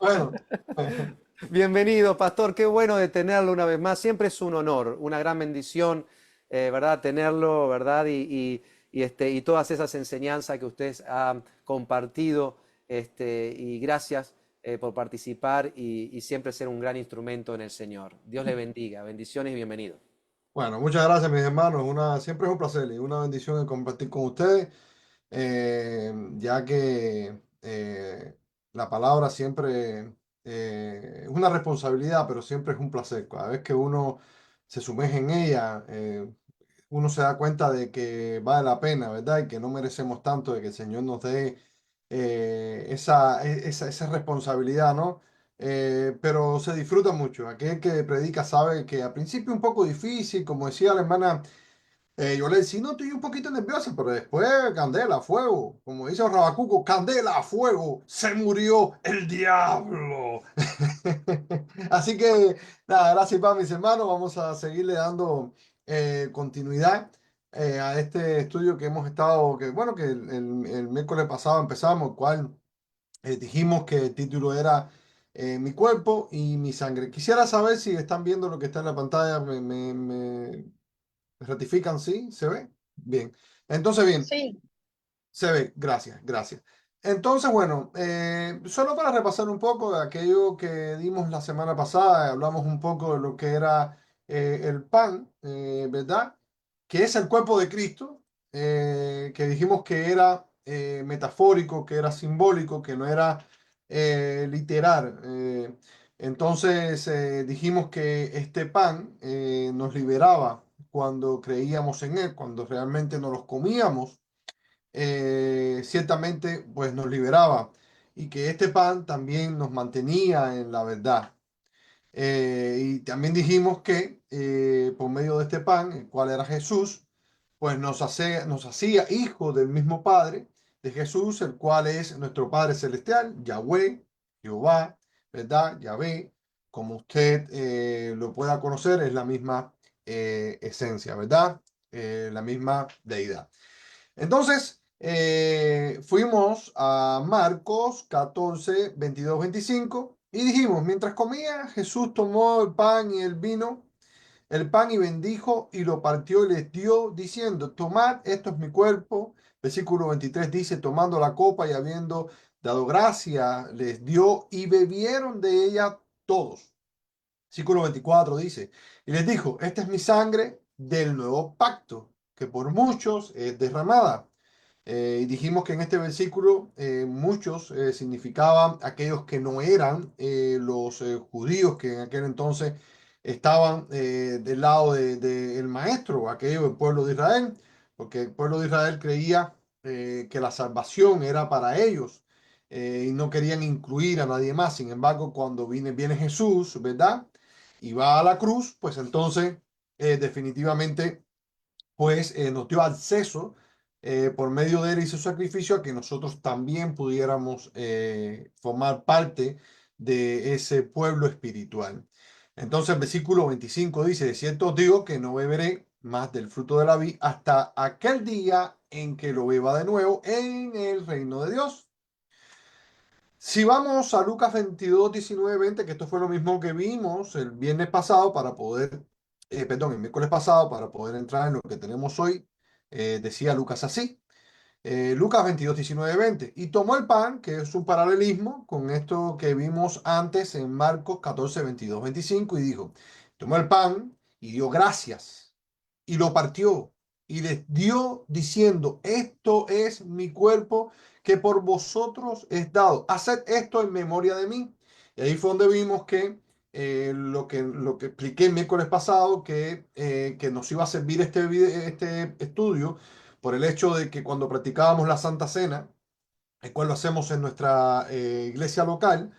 Bueno, Bienvenido, pastor. Qué bueno de tenerlo una vez más. Siempre es un honor, una gran bendición, ¿verdad? Tenerlo, ¿verdad? Y todas esas enseñanzas que ustedes han compartido, y gracias por participar y siempre ser un gran instrumento en el Señor. Dios le bendiga. Bendiciones y bienvenido. bueno, muchas gracias, mis hermanos. Siempre es un placer y una bendición el compartir con ustedes, ya que la palabra siempre es una responsabilidad, pero siempre es un placer. Cada vez que uno se sumerge en ella, uno se da cuenta de que vale la pena, ¿verdad? Y que no merecemos tanto, de que el Señor nos dé esa responsabilidad, ¿no? Pero se disfruta mucho. Aquel que predica sabe que al principio es un poco difícil, como decía la hermana yo le decía, no, estoy un poquito nerviosa, pero después, candela, fuego. Como dice Rabacuco, candela, fuego, se murió el diablo. Así que, nada, gracias para mis hermanos. Vamos a seguirle dando continuidad a este estudio que hemos estado, que bueno, que el miércoles pasado empezamos, el cual dijimos que el título era Mi cuerpo y mi sangre. Quisiera saber si están viendo lo que está en la pantalla. ¿Ratifican? ¿Sí? ¿Se ve? Bien. Entonces, bien, Sí, se ve. Gracias, gracias. Entonces, bueno, solo para repasar un poco de aquello que dimos la semana pasada, hablamos un poco de lo que era el pan, ¿verdad? Que es el cuerpo de Cristo, que dijimos que era metafórico, que era simbólico, que no era literal. Entonces, dijimos que este pan nos liberaba cuando creíamos en él, cuando realmente nos los comíamos, ciertamente pues nos liberaba y que este pan también nos mantenía en la verdad. Y también dijimos que por medio de este pan, el cual era Jesús, pues nos hacía hijos del mismo Padre de Jesús, el cual es nuestro Padre Celestial, Yahweh, Jehová, ¿verdad? Yahvé, como usted lo pueda conocer, es la misma esencia, ¿verdad? La misma deidad. Entonces, fuimos a Marcos 14, 22, 25 y dijimos, mientras comía, Jesús tomó el pan y el pan y bendijo y lo partió y les dio, diciendo, tomad, esto es mi cuerpo. Versículo 23 dice, tomando la copa y habiendo dado gracia, les dio y bebieron de ella todos. Versículo 24 dice, y les dijo, esta es mi sangre del nuevo pacto, que por muchos es derramada. Y dijimos que en este versículo muchos significaban aquellos que no eran los judíos que en aquel entonces estaban del lado del maestro, aquello del pueblo de Israel, porque el pueblo de Israel creía que la salvación era para ellos y no querían incluir a nadie más. Sin embargo, cuando viene Jesús, ¿verdad? Y va a la cruz, pues entonces definitivamente pues nos dio acceso por medio de él y su sacrificio a que nosotros también pudiéramos formar parte de ese pueblo espiritual. Entonces el versículo 25 dice, de cierto os digo que no beberé más del fruto de la vid hasta aquel día en que lo beba de nuevo en el reino de Dios. Si vamos a Lucas 22, 19, 20, que esto fue lo mismo que vimos el viernes pasado para poder, perdón, el miércoles pasado para poder entrar en lo que tenemos hoy, decía Lucas así, Lucas 22, 19, 20, y tomó el pan, que es un paralelismo con esto que vimos antes en Marcos 14, 22, 25, y dijo, tomó el pan y dio gracias y lo partió y les dio diciendo, esto es mi cuerpo que por vosotros es dado. Haced esto en memoria de mí. Y ahí fue donde vimos que lo que expliqué el miércoles pasado, que nos iba a servir este estudio por el hecho de que cuando practicábamos la Santa Cena, el cual lo hacemos en nuestra iglesia local,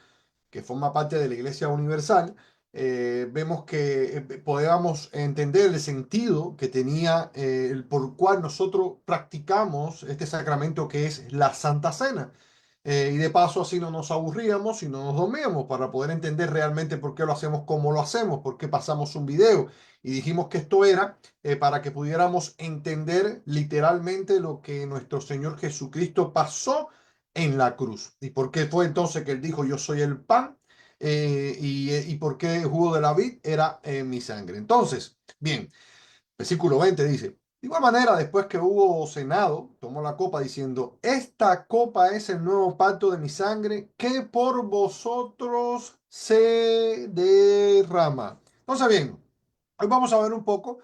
que forma parte de la Iglesia Universal, vemos que podíamos entender el sentido que tenía el por cual nosotros practicamos este sacramento que es la Santa Cena. Y de paso así no nos aburríamos y no nos dormíamos para poder entender realmente por qué lo hacemos como lo hacemos, por qué pasamos un video. Y dijimos que esto era para que pudiéramos entender literalmente lo que nuestro Señor Jesucristo pasó en la cruz. ¿Y por qué fue entonces que él dijo, yo soy el pan? Y por qué el jugo de la vid era mi sangre. Entonces, bien, versículo 20 dice, de igual manera, después que hubo cenado, tomó la copa diciendo, esta copa es el nuevo pacto de mi sangre que por vosotros se derrama. Entonces, bien, hoy vamos a ver un poco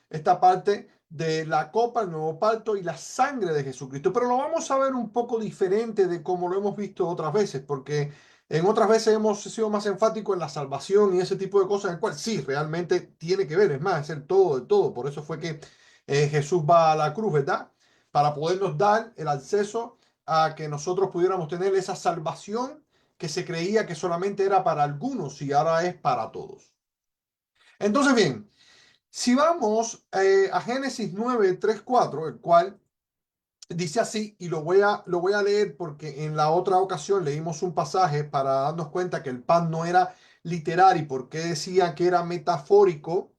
esta parte de la copa, el nuevo pacto y la sangre de Jesucristo, pero lo vamos a ver un poco diferente de como lo hemos visto otras veces, porque en otras veces hemos sido más enfáticos en la salvación y ese tipo de cosas, en el cual sí, realmente tiene que ver, es más, es el todo de todo. Por eso fue que Jesús va a la cruz, ¿verdad? Para podernos dar el acceso a que nosotros pudiéramos tener esa salvación que se creía que solamente era para algunos y ahora es para todos. Entonces, bien, si vamos a Génesis 9, 3, 4, el cual dice así, y lo voy a leer porque en la otra ocasión leímos un pasaje para darnos cuenta que el pan no era literal y por qué decía que era metafórico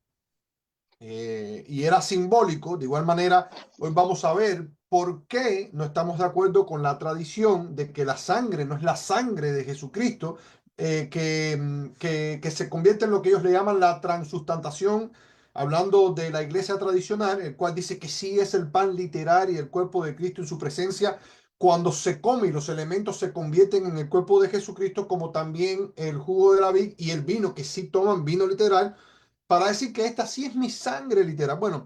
y era simbólico. De igual manera, hoy vamos a ver por qué no estamos de acuerdo con la tradición de que la sangre no es la sangre de Jesucristo, que se convierte en lo que ellos le llaman la transustantación, hablando de la iglesia tradicional, el cual dice que sí es el pan literal y el cuerpo de Cristo en su presencia. Cuando se come y los elementos se convierten en el cuerpo de Jesucristo, como también el jugo de la vid y el vino, que sí toman vino literal, para decir que esta sí es mi sangre literal. Bueno,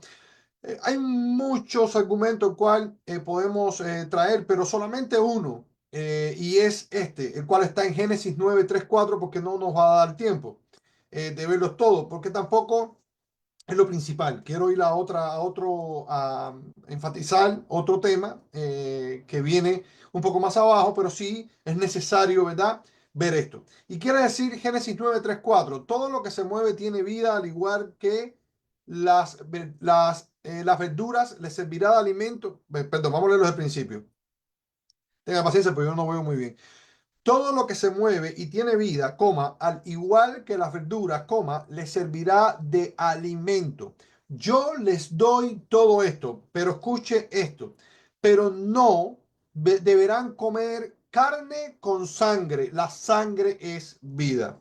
hay muchos argumentos cual podemos traer, pero solamente uno, y es este, el cual está en Génesis 9, 3, 4, porque no nos va a dar tiempo de verlos todos, porque tampoco es lo principal. Quiero ir a enfatizar otro tema que viene un poco más abajo, pero sí es necesario, ¿verdad? Ver esto. Y quiere decir Génesis 9, 3, 4, todo lo que se mueve tiene vida, al igual que las verduras les servirá de alimento. Perdón, vamos a leerlo desde el principio. Tenga paciencia, porque yo no veo muy bien. Todo lo que se mueve y tiene vida, coma, al igual que las verduras, coma, les servirá de alimento. Yo les doy todo esto, pero escuche esto, pero no deberán comer carne con sangre. La sangre es vida.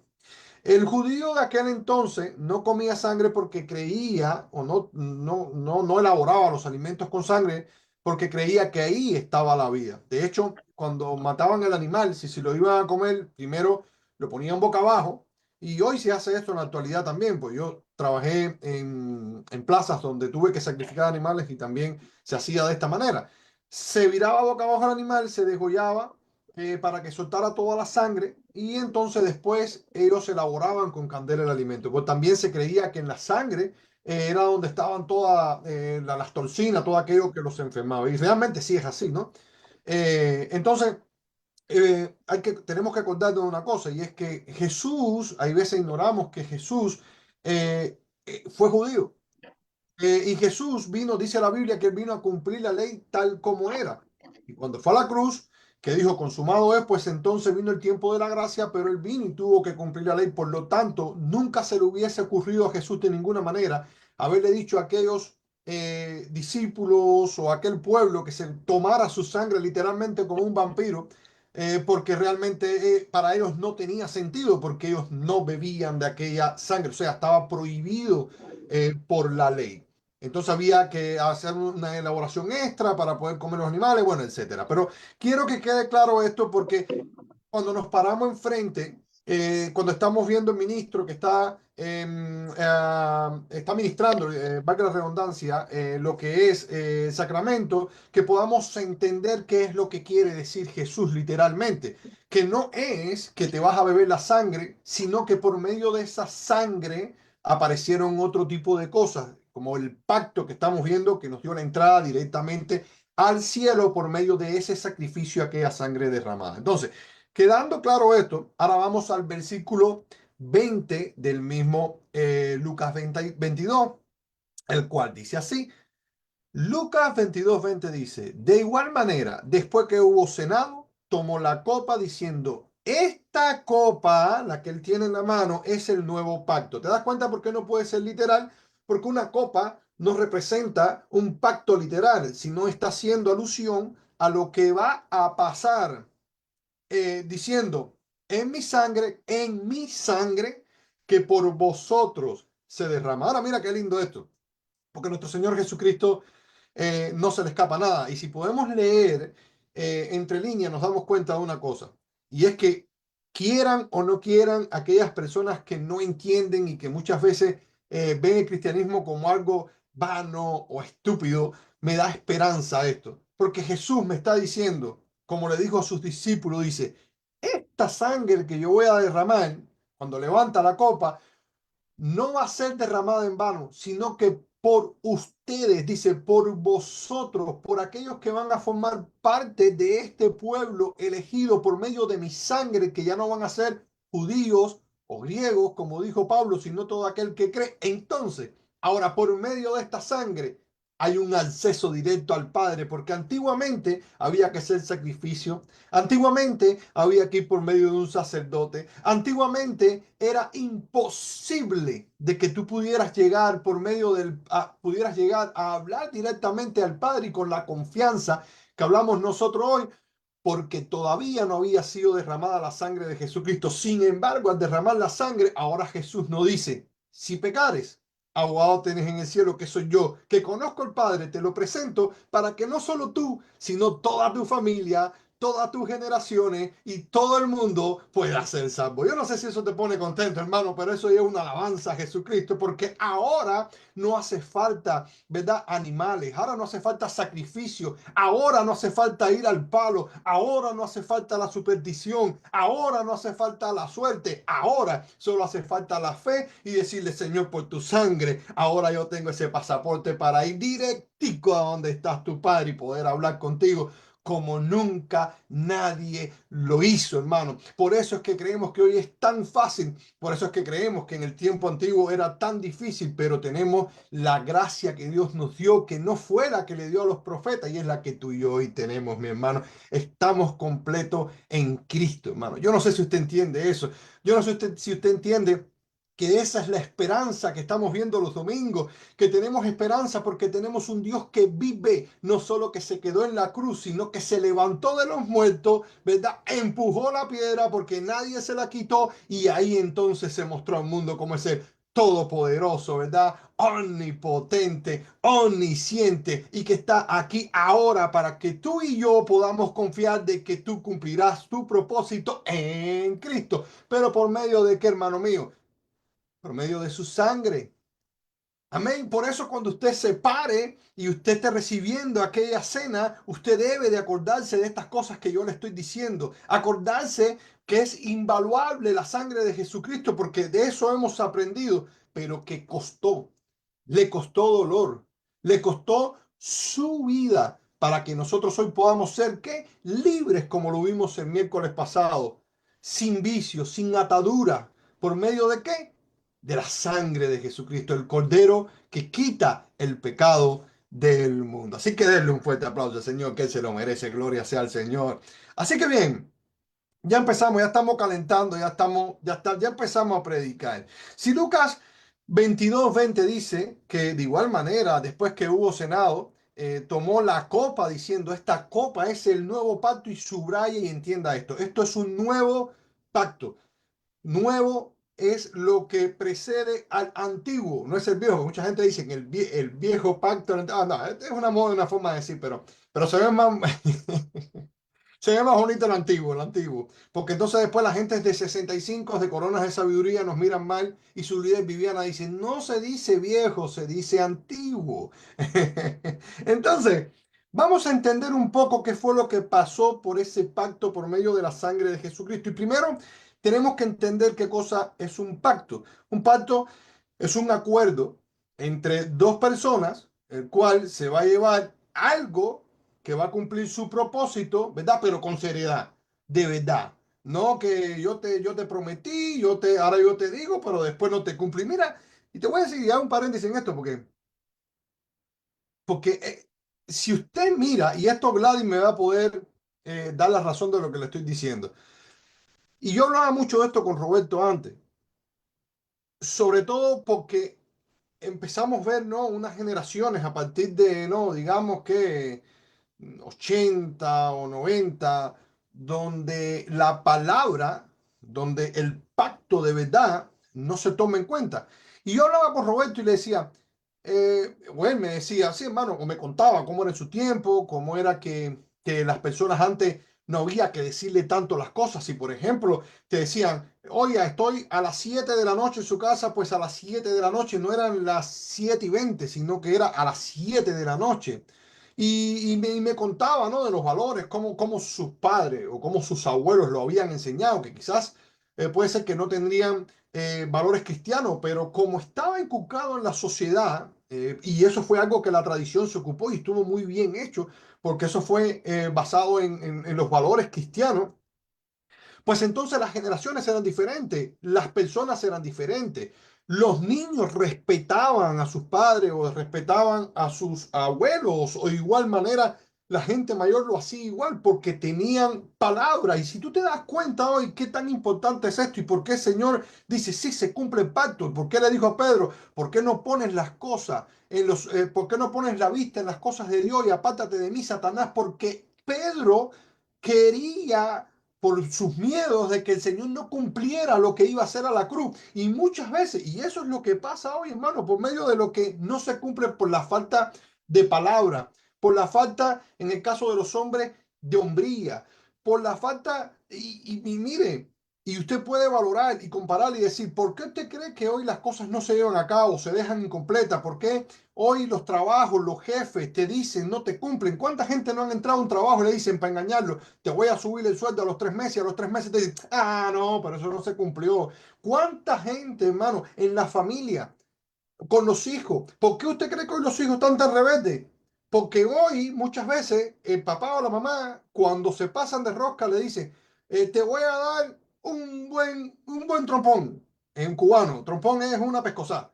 El judío de aquel entonces no comía sangre porque creía o no elaboraba los alimentos con sangre porque creía que ahí estaba la vida. De hecho, cuando mataban el animal, si lo iban a comer, primero lo ponían boca abajo. Y hoy se hace esto en la actualidad también, pues yo trabajé en plazas donde tuve que sacrificar animales y también se hacía de esta manera. Se viraba boca abajo el animal, se degollaba para que soltara toda la sangre y entonces después ellos elaboraban con candela el alimento. Pues también se creía que en la sangre era donde estaban todas las toxinas, todo aquello que los enfermaba. Y realmente sí es así, ¿no? Entonces, tenemos que acordarnos de una cosa y es que Jesús, hay veces ignoramos que Jesús fue judío. Y Jesús vino, dice la Biblia, que él vino a cumplir la ley tal como era. Y cuando fue a la cruz, que dijo, consumado es, pues entonces vino el tiempo de la gracia, pero él vino y tuvo que cumplir la ley. Por lo tanto, nunca se le hubiese ocurrido a Jesús de ninguna manera haberle dicho a aquellos discípulos o a aquel pueblo que se tomara su sangre literalmente como un vampiro, porque realmente para ellos no tenía sentido, porque ellos no bebían de aquella sangre, o sea, estaba prohibido por la ley. Entonces había que hacer una elaboración extra para poder comer los animales, bueno, etcétera. Pero quiero que quede claro esto porque cuando nos paramos enfrente, cuando estamos viendo el ministro que está ministrando, valga la redundancia, lo que es el sacramento, que podamos entender qué es lo que quiere decir Jesús literalmente, que no es que te vas a beber la sangre, sino que por medio de esa sangre aparecieron otro tipo de cosas, como el pacto que estamos viendo que nos dio la entrada directamente al cielo por medio de ese sacrificio, aquella sangre derramada. Entonces, quedando claro esto, ahora vamos al versículo 20 del mismo Lucas 20, 22, el cual dice así. Lucas 22, 20 dice, de igual manera, después que hubo cenado, tomó la copa diciendo, esta copa, la que él tiene en la mano, es el nuevo pacto. ¿Te das cuenta por qué no puede ser literal? Porque una copa no representa un pacto literal, sino está haciendo alusión a lo que va a pasar. diciendo, en mi sangre, que por vosotros se derrama. Ahora mira qué lindo esto, porque nuestro Señor Jesucristo no se le escapa nada. Y si podemos leer entre líneas, nos damos cuenta de una cosa, y es que quieran o no quieran aquellas personas que no entienden y que muchas veces ven el cristianismo como algo vano o estúpido, me da esperanza esto, porque Jesús me está diciendo, como le dijo a sus discípulos, dice, esta sangre que yo voy a derramar, cuando levanta la copa, no va a ser derramada en vano, sino que por ustedes, dice, por vosotros, por aquellos que van a formar parte de este pueblo elegido por medio de mi sangre, que ya no van a ser judíos o griegos, como dijo Pablo, sino todo aquel que cree. Entonces, ahora por medio de esta sangre hay un acceso directo al Padre, porque antiguamente había que hacer sacrificio, antiguamente había que ir por medio de un sacerdote. Antiguamente era imposible de que tú pudieras llegar por medio pudieras llegar a hablar directamente al Padre y con la confianza que hablamos nosotros hoy, porque todavía no había sido derramada la sangre de Jesucristo. Sin embargo, al derramar la sangre, ahora Jesús nos dice, si pecares, abogado tenés en el cielo, que soy yo, que conozco al Padre, te lo presento para que no solo tú, sino toda tu familia, todas tus generaciones y todo el mundo pueda ser salvo. Yo no sé si eso te pone contento, hermano, pero eso es una alabanza a Jesucristo, porque ahora no hace falta, ¿verdad? Animales, ahora no hace falta sacrificio, ahora no hace falta ir al palo, ahora no hace falta la superstición, ahora no hace falta la suerte, ahora solo hace falta la fe y decirle, Señor, por tu sangre, ahora yo tengo ese pasaporte para ir directico a donde estás tu Padre y poder hablar contigo como nunca nadie lo hizo, hermano. Por eso es que creemos que hoy es tan fácil, por eso es que creemos que en el tiempo antiguo era tan difícil, pero tenemos la gracia que Dios nos dio, que no fue la que le dio a los profetas, y es la que tú y yo hoy tenemos, mi hermano. Estamos completos en Cristo, hermano. Yo no sé si usted entiende eso. Yo no sé si usted entiende que esa es la esperanza que estamos viendo los domingos, que tenemos esperanza porque tenemos un Dios que vive, no solo que se quedó en la cruz, sino que se levantó de los muertos, ¿verdad? Empujó la piedra porque nadie se la quitó y ahí entonces se mostró al mundo como ese todopoderoso, ¿verdad? Omnipotente, omnisciente y que está aquí ahora para que tú y yo podamos confiar de que tú cumplirás tu propósito en Cristo. Pero por medio de qué, hermano mío? Por medio de su sangre. Amén. Por eso cuando usted se pare y usted esté recibiendo aquella cena, usted debe de acordarse de estas cosas que yo le estoy diciendo. Acordarse que es invaluable la sangre de Jesucristo porque de eso hemos aprendido, pero que costó, le costó dolor, le costó su vida para que nosotros hoy podamos ser, ¿qué? Libres como lo vimos el miércoles pasado, sin vicio, sin atadura. ¿Por medio de qué? De la sangre de Jesucristo, el Cordero que quita el pecado del mundo. Así que denle un fuerte aplauso al Señor, que Él se lo merece. Gloria sea al Señor. Así que bien, ya empezamos, ya estamos calentando, ya empezamos a predicar. Si Lucas 22:20 dice que de igual manera, después que hubo cenado, tomó la copa diciendo, esta copa es el nuevo pacto y subraya y entienda esto. Esto es un nuevo pacto. Nuevo es lo que precede al antiguo, no es el viejo. Mucha gente dice que el viejo pacto. No, es una moda, una forma de decir, pero se ve más, se ve más bonito el antiguo. Porque entonces después la gente de 65 de coronas de sabiduría nos miran mal y su líder Viviana dice, no se dice viejo, se dice antiguo. Entonces, vamos a entender un poco qué fue lo que pasó por ese pacto por medio de la sangre de Jesucristo. Y primero tenemos que entender qué cosa es un pacto. Un pacto es un acuerdo entre dos personas, el cual se va a llevar algo que va a cumplir su propósito, ¿verdad? Pero con seriedad, de verdad. No que yo te prometí, ahora yo te digo, pero después no te cumplí. Mira, y te voy a decir ya un paréntesis en esto, porque si usted mira, y esto Gladys me va a poder dar la razón de lo que le estoy diciendo, y yo hablaba mucho de esto con Roberto antes, sobre todo porque empezamos a ver, ¿no? Unas generaciones a partir de, ¿no? Digamos que 80 o 90 donde la palabra, donde el pacto de verdad no se toma en cuenta. Y yo hablaba con Roberto y le decía, o él me decía, sí, hermano, o me contaba cómo era en su tiempo, cómo era que las personas antes no había que decirle tanto las cosas. Si, por ejemplo, te decían, oye, estoy a las 7 de la noche en su casa, pues a las 7 de la noche no eran las 7:20, sino que era a las 7 de la noche. Y me contaba, ¿no? De los valores, cómo sus padres o cómo sus abuelos lo habían enseñado, que quizás puede ser que no tendrían valores cristianos, pero como estaba inculcado en la sociedad, y eso fue algo que la tradición se ocupó y estuvo muy bien hecho, porque eso fue basado en los valores cristianos, pues entonces las generaciones eran diferentes, las personas eran diferentes. Los niños respetaban a sus padres o respetaban a sus abuelos o de igual manera la gente mayor lo hacía igual porque tenían palabra. Y si tú te das cuenta hoy qué tan importante es esto y por qué el Señor dice, sí, se cumple el pacto, por qué le dijo a Pedro, por qué no pones las cosas por qué no pones la vista en las cosas de Dios y apártate de mí, Satanás, porque Pedro quería por sus miedos de que el Señor no cumpliera lo que iba a hacer a la cruz. Y muchas veces, y eso es lo que pasa hoy, hermano, por medio de lo que no se cumple por la falta de palabra, por la falta, en el caso de los hombres, de hombría, por la falta, y mire, y usted puede valorar y comparar y decir, ¿por qué usted cree que hoy las cosas no se llevan a cabo, se dejan incompletas? ¿Por qué hoy los trabajos, los jefes te dicen, no te cumplen? ¿Cuánta gente no han entrado a un trabajo y le dicen para engañarlo, te voy a subir el sueldo a los 3 meses, y a los 3 meses te dicen, ah, no, pero eso no se cumplió? ¿Cuánta gente, hermano, en la familia, con los hijos? ¿Por qué usted cree que hoy los hijos están tan rebeldes? Porque hoy muchas veces el papá o la mamá, cuando se pasan de rosca, le dicen, te voy a dar un buen trompón. En cubano, trompón es una pescosada.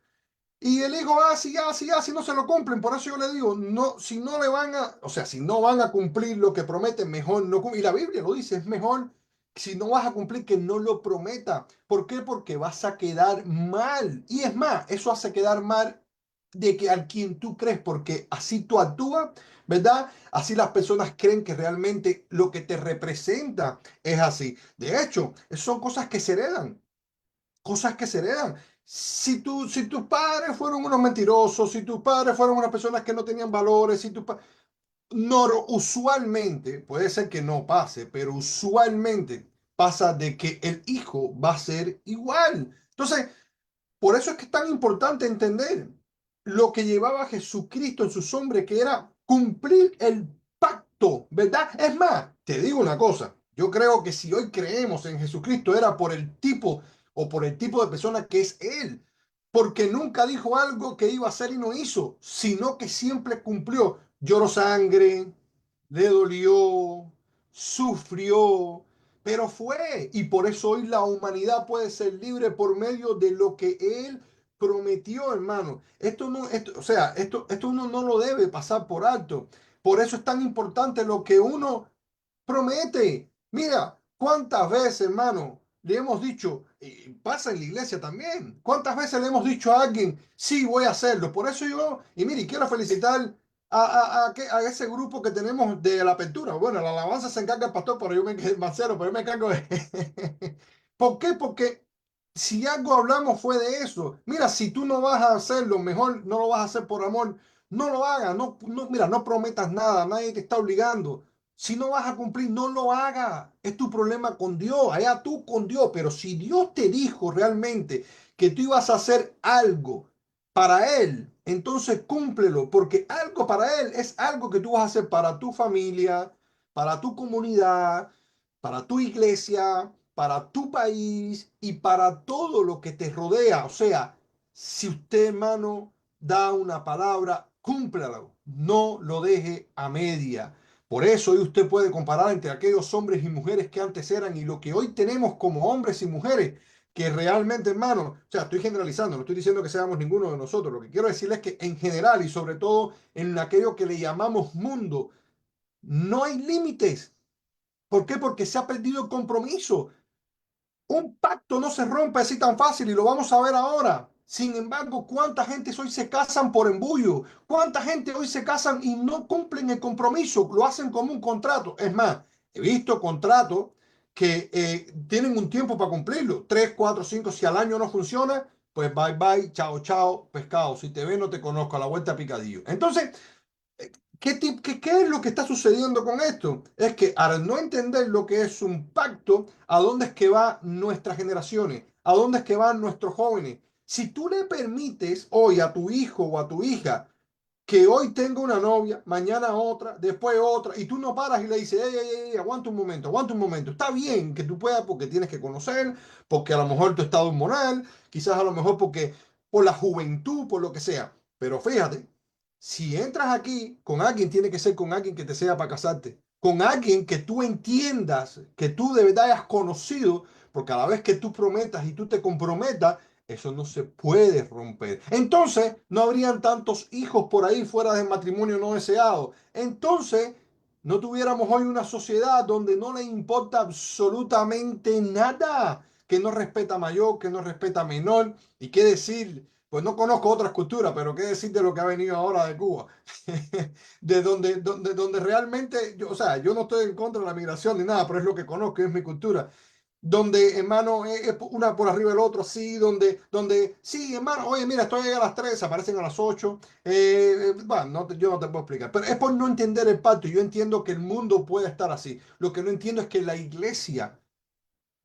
Y el hijo así, así, así, no se lo cumplen. Por eso yo le digo, no, si no le van a, o sea, si no van a cumplir lo que prometen, mejor no. Y la Biblia lo dice, es mejor si no vas a cumplir que no lo prometa. ¿Por qué? Porque vas a quedar mal. Y es más, eso hace quedar mal de que al quien tú crees, porque así tú actúas, ¿verdad? Así las personas creen que realmente lo que te representa es así. De hecho, son cosas que se heredan, cosas que se heredan. Si tus padres fueron unos mentirosos, si tus padres fueron unas personas que no tenían valores, no, usualmente, puede ser que no pase, pero usualmente pasa de que el hijo va a ser igual. Entonces, por eso es que es tan importante entender lo que llevaba Jesucristo en sus hombres, que era cumplir el pacto, ¿verdad? Es más, te digo una cosa, yo creo que si hoy creemos en Jesucristo era por el tipo o por el tipo de persona que es Él, porque nunca dijo algo que iba a hacer y no hizo, sino que siempre cumplió. Lloró sangre, le dolió, sufrió, pero fue. Y por eso hoy la humanidad puede ser libre por medio de lo que Él prometió, hermano. Esto no, o sea, esto uno no lo debe pasar por alto. Por eso es tan importante lo que uno promete. Mira, cuántas veces, hermano, le hemos dicho, y pasa en la iglesia también, cuántas veces le hemos dicho a alguien, sí, voy a hacerlo. Por eso yo, y mire, quiero felicitar a ese grupo que tenemos de la apertura. Bueno, la alabanza se encarga el pastor, pero yo me Marcelo, pero yo me encargo de... ¿Por qué? Porque si algo hablamos fue de eso. Mira, si tú no vas a hacerlo, mejor no lo vas a hacer por amor, no lo hagas. No, no, mira, no prometas nada, nadie te está obligando. Si no vas a cumplir, no lo hagas. Es tu problema con Dios, allá tú con Dios. Pero si Dios te dijo realmente que tú ibas a hacer algo para Él, entonces cúmplelo, porque algo para Él es algo que tú vas a hacer para tu familia, para tu comunidad, para tu iglesia, para tu país y para todo lo que te rodea. O sea, si usted, hermano, da una palabra, cúmplalo, no lo deje a media. Por eso hoy usted puede comparar entre aquellos hombres y mujeres que antes eran y lo que hoy tenemos como hombres y mujeres, que realmente, hermano, o sea, estoy generalizando, no estoy diciendo que seamos ninguno de nosotros, lo que quiero decirles es que en general y sobre todo en aquello que le llamamos mundo, no hay límites. ¿Por qué? Porque se ha perdido el compromiso. Un pacto no se rompe así tan fácil y lo vamos a ver ahora. Sin embargo, ¿cuánta gente hoy se casan por embullo? ¿Cuánta gente hoy se casan y no cumplen el compromiso? Lo hacen como un contrato. Es más, He visto contratos que tienen un tiempo para cumplirlo, 3, 4, 5. Si al año no funciona, pues bye bye, chao, chao, pescado. Si te ve, no te conozco, a la vuelta picadillo. Entonces, ¿qué es lo que está sucediendo con esto? Es que al no entender lo que es un pacto, ¿a dónde es que van nuestras generaciones? ¿A dónde es que van nuestros jóvenes? Si tú le permites hoy a tu hijo o a tu hija que hoy tenga una novia, mañana otra, después otra, y tú no paras y le dices, ey, ey, ey, aguanta un momento. Está bien que tú puedas porque tienes que conocer, porque a lo mejor tu estado hormonal, quizás a lo mejor porque por la juventud, por lo que sea. Pero fíjate, si entras aquí con alguien, tiene que ser con alguien que te sea para casarte, con alguien que tú entiendas, que tú de verdad hayas conocido, porque a la vez que tú prometas y tú te comprometas, eso no se puede romper. Entonces, no habrían tantos hijos por ahí fuera del matrimonio no deseado. Entonces, no tuviéramos hoy una sociedad donde no le importa absolutamente nada, que no respeta mayor, que no respeta menor. ¿Y qué decir? Pues no conozco otras culturas, pero qué decir de lo que ha venido ahora de Cuba. De donde realmente, o sea, yo no estoy en contra de la migración ni nada, pero es lo que conozco, es mi cultura donde, hermano, es una por arriba del otro, así, donde, sí, hermano, oye, mira, estoy ahí a las 3, aparecen a las 8. Bueno, yo no te puedo explicar, pero es por no entender el pacto. Yo entiendo que el mundo puede estar así. Lo que no entiendo es que la iglesia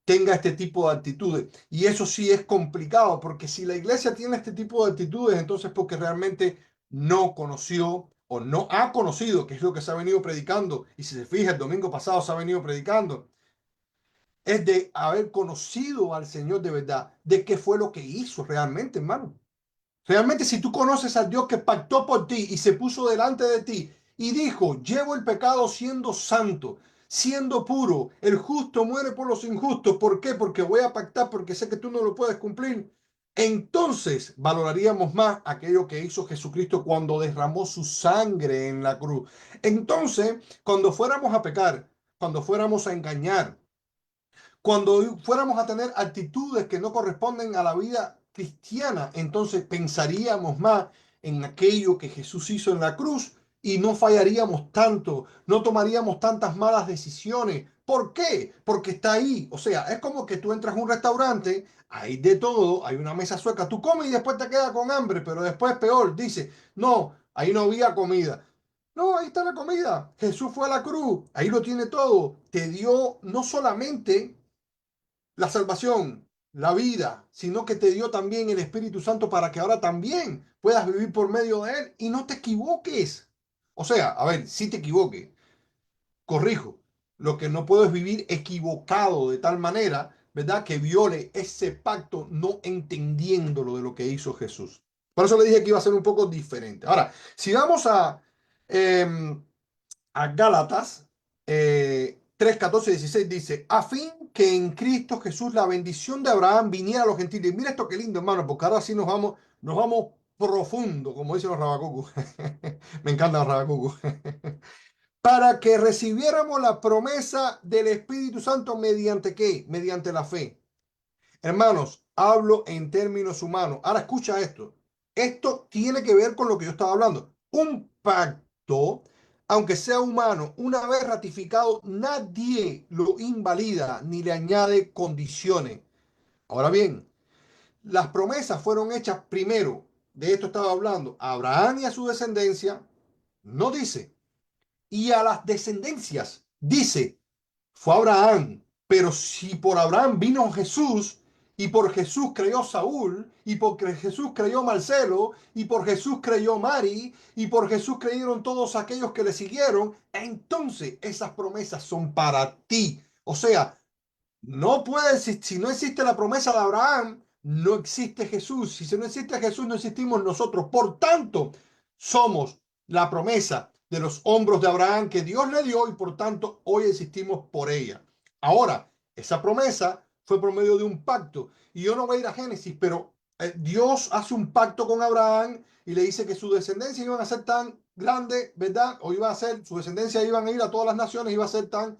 tenga este tipo de actitudes. Y eso sí es complicado, porque si la iglesia tiene este tipo de actitudes, entonces porque realmente no conoció o no ha conocido, que es lo que se ha venido predicando. Y si se fija, el domingo pasado se ha venido predicando es de haber conocido al Señor de verdad, de qué fue lo que hizo realmente, hermano. Realmente si tú conoces al Dios que pactó por ti y se puso delante de ti y dijo, llevo el pecado siendo santo, siendo puro, el justo muere por los injustos. ¿Por qué? Porque voy a pactar porque sé que tú no lo puedes cumplir. Entonces valoraríamos más aquello que hizo Jesucristo cuando derramó su sangre en la cruz. Entonces, cuando fuéramos a pecar, cuando fuéramos a engañar, cuando fuéramos a tener actitudes que no corresponden a la vida cristiana, entonces pensaríamos más en aquello que Jesús hizo en la cruz y no fallaríamos tanto, no tomaríamos tantas malas decisiones. ¿Por qué? Porque está ahí. O sea, es como que tú entras a un restaurante, hay de todo, hay una mesa sueca, tú comes y después te quedas con hambre, pero después peor, dice, no, ahí no había comida. No, ahí está la comida. Jesús fue a la cruz, ahí lo tiene todo. Te dio no solamente la salvación, la vida, sino que te dio también el Espíritu Santo para que ahora también puedas vivir por medio de Él y no te equivoques. O sea, a ver, si te equivoques, corrijo, lo que no puedo es vivir equivocado de tal manera, ¿verdad? Que viole ese pacto no entendiéndolo de lo que hizo Jesús. Por eso le dije que iba a ser un poco diferente. Ahora, si vamos em, a Gálatas 3, 14 y 16 dice, a fin que en Cristo Jesús la bendición de Abraham viniera a los gentiles. Mira esto qué lindo, hermano, porque ahora sí nos vamos profundo, como dicen los rabacucos. Me encantan los rabacucos. Para que recibiéramos la promesa del Espíritu Santo mediante ¿qué? Mediante la fe. Hermanos, hablo en términos humanos. Ahora escucha esto. Esto tiene que ver con lo que yo estaba hablando. Un pacto, aunque sea humano, una vez ratificado, nadie lo invalida ni le añade condiciones. Ahora bien, las promesas fueron hechas primero, de esto estaba hablando, a Abraham y a su descendencia, no dice, y a las descendencias, dice, fue Abraham, pero si por Abraham vino Jesús, y por Jesús creyó Saúl, y por Jesús creyó Marcelo, y por Jesús creyó Mari, y por Jesús creyeron todos aquellos que le siguieron, entonces esas promesas son para ti. O sea, no puede existir, si no existe la promesa de Abraham, no existe Jesús. Si no existe Jesús, no existimos nosotros. Por tanto, somos la promesa de los hombros de Abraham que Dios le dio y por tanto hoy existimos por ella. Ahora, esa promesa fue por medio de un pacto. Y yo no voy a ir a Génesis, pero Dios hace un pacto con Abraham y le dice que su descendencia iban a ser tan grande, ¿verdad? O iba a ser, su descendencia iban a ir a todas las naciones, iba a ser tan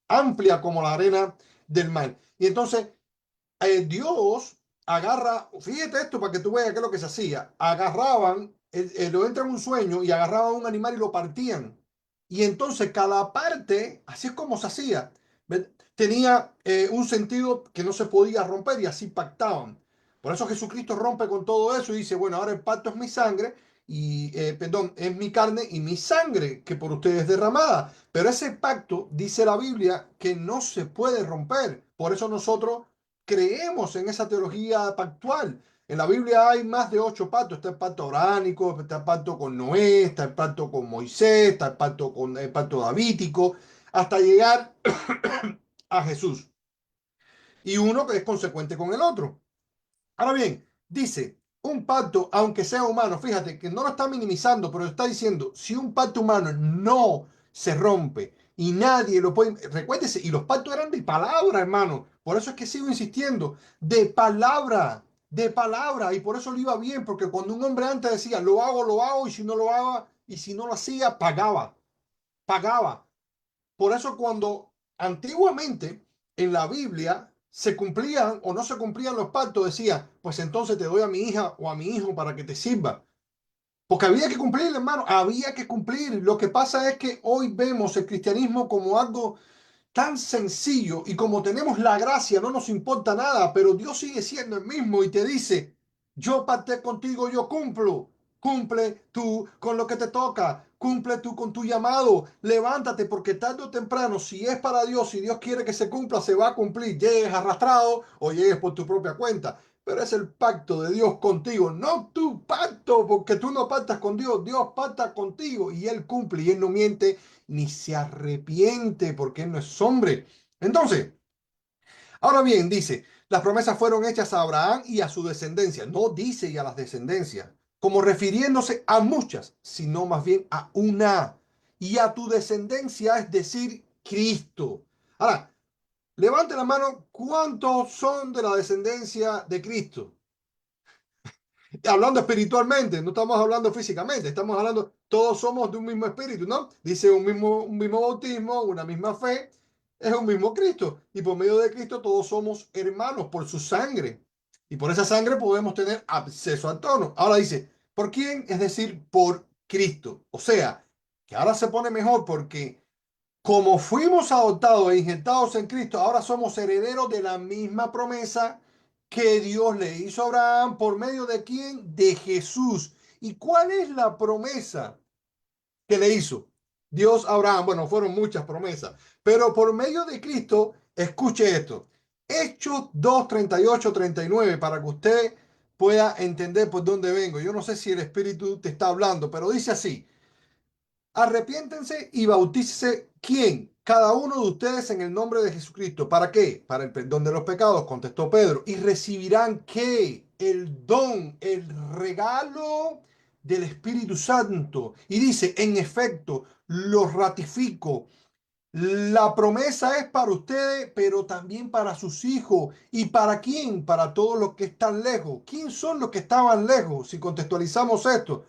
amplia como la arena del mar. Y entonces Dios agarra, fíjate esto para que tú veas qué es lo que se hacía. Agarraban, lo entra en un sueño y agarraban un animal y lo partían. y entonces cada parte, así es como se hacía, tenía un sentido que no se podía romper y así pactaban. Por eso Jesucristo rompe con todo eso y dice, bueno, ahora el pacto es mi sangre y, perdón, es mi carne y mi sangre que por ustedes es derramada. Pero ese pacto, dice la Biblia, que no se puede romper. Por eso nosotros creemos en esa teología pactual. En la Biblia hay más de 8 pactos. Está el pacto aránico, está el pacto con Noé, está el pacto con Moisés, está el pacto davídico, hasta llegar a Jesús. Y uno que es consecuente con el otro. Ahora bien, dice, un pacto, aunque sea humano, fíjate que no lo está minimizando, pero está diciendo, si un pacto humano no se rompe y nadie lo puede, recuérdese, y los pactos eran de palabra, hermano, por eso es que sigo insistiendo, de palabra, y por eso le iba bien, porque cuando un hombre antes decía, lo hago, y si no lo hago, y si no lo hacía, pagaba. Por eso cuando antiguamente en la Biblia se cumplían o no se cumplían los pactos, decía, pues entonces te doy a mi hija o a mi hijo para que te sirva. Porque había que cumplir, hermano, había que cumplir. Lo que pasa es que hoy vemos el cristianismo como algo tan sencillo y como tenemos la gracia, no nos importa nada, pero Dios sigue siendo el mismo y te dice, yo pacté contigo, yo cumplo. Cumple tú con lo que te toca, cumple tú con tu llamado, levántate porque tarde o temprano, si es para Dios, si Dios quiere que se cumpla, se va a cumplir, llegues arrastrado o llegues por tu propia cuenta. Pero es el pacto de Dios contigo, no tu pacto, porque tú no pactas con Dios, Dios pacta contigo y Él cumple y Él no miente ni se arrepiente porque Él no es hombre. Entonces, ahora bien, dice, las promesas fueron hechas a Abraham y a su descendencia. No dice y a las descendencias, como refiriéndose a muchas, sino más bien a una. Y a tu descendencia, es decir, Cristo. Ahora, levante la mano, ¿cuántos son de la descendencia de Cristo? Hablando espiritualmente, no estamos hablando físicamente, estamos hablando, todos somos de un mismo espíritu, ¿no? Dice un mismo bautismo, una misma fe, es un mismo Cristo. Y por medio de Cristo todos somos hermanos por su sangre. Y por esa sangre podemos tener acceso al trono. Ahora dice, ¿por quién? Es decir, por Cristo. O sea, que ahora se pone mejor porque como fuimos adoptados e injertados en Cristo, ahora somos herederos de la misma promesa que Dios le hizo a Abraham por medio de quién? De Jesús. ¿Y cuál es la promesa que le hizo Dios a Abraham? Bueno, fueron muchas promesas, pero por medio de Cristo, escuche esto. Hechos 2, 38, 39, para que usted pueda entender por dónde vengo. Yo no sé si el Espíritu te está hablando, pero dice así. Arrepiéntense y bautícese ¿quién? Cada uno de ustedes en el nombre de Jesucristo. ¿Para qué? Para el perdón de los pecados, contestó Pedro. Y recibirán ¿qué? El don, el regalo del Espíritu Santo. Y dice, en efecto, lo ratifico. La promesa es para ustedes, pero también para sus hijos. ¿Y para quién? Para todos los que están lejos. ¿Quién son los que estaban lejos? Si contextualizamos esto,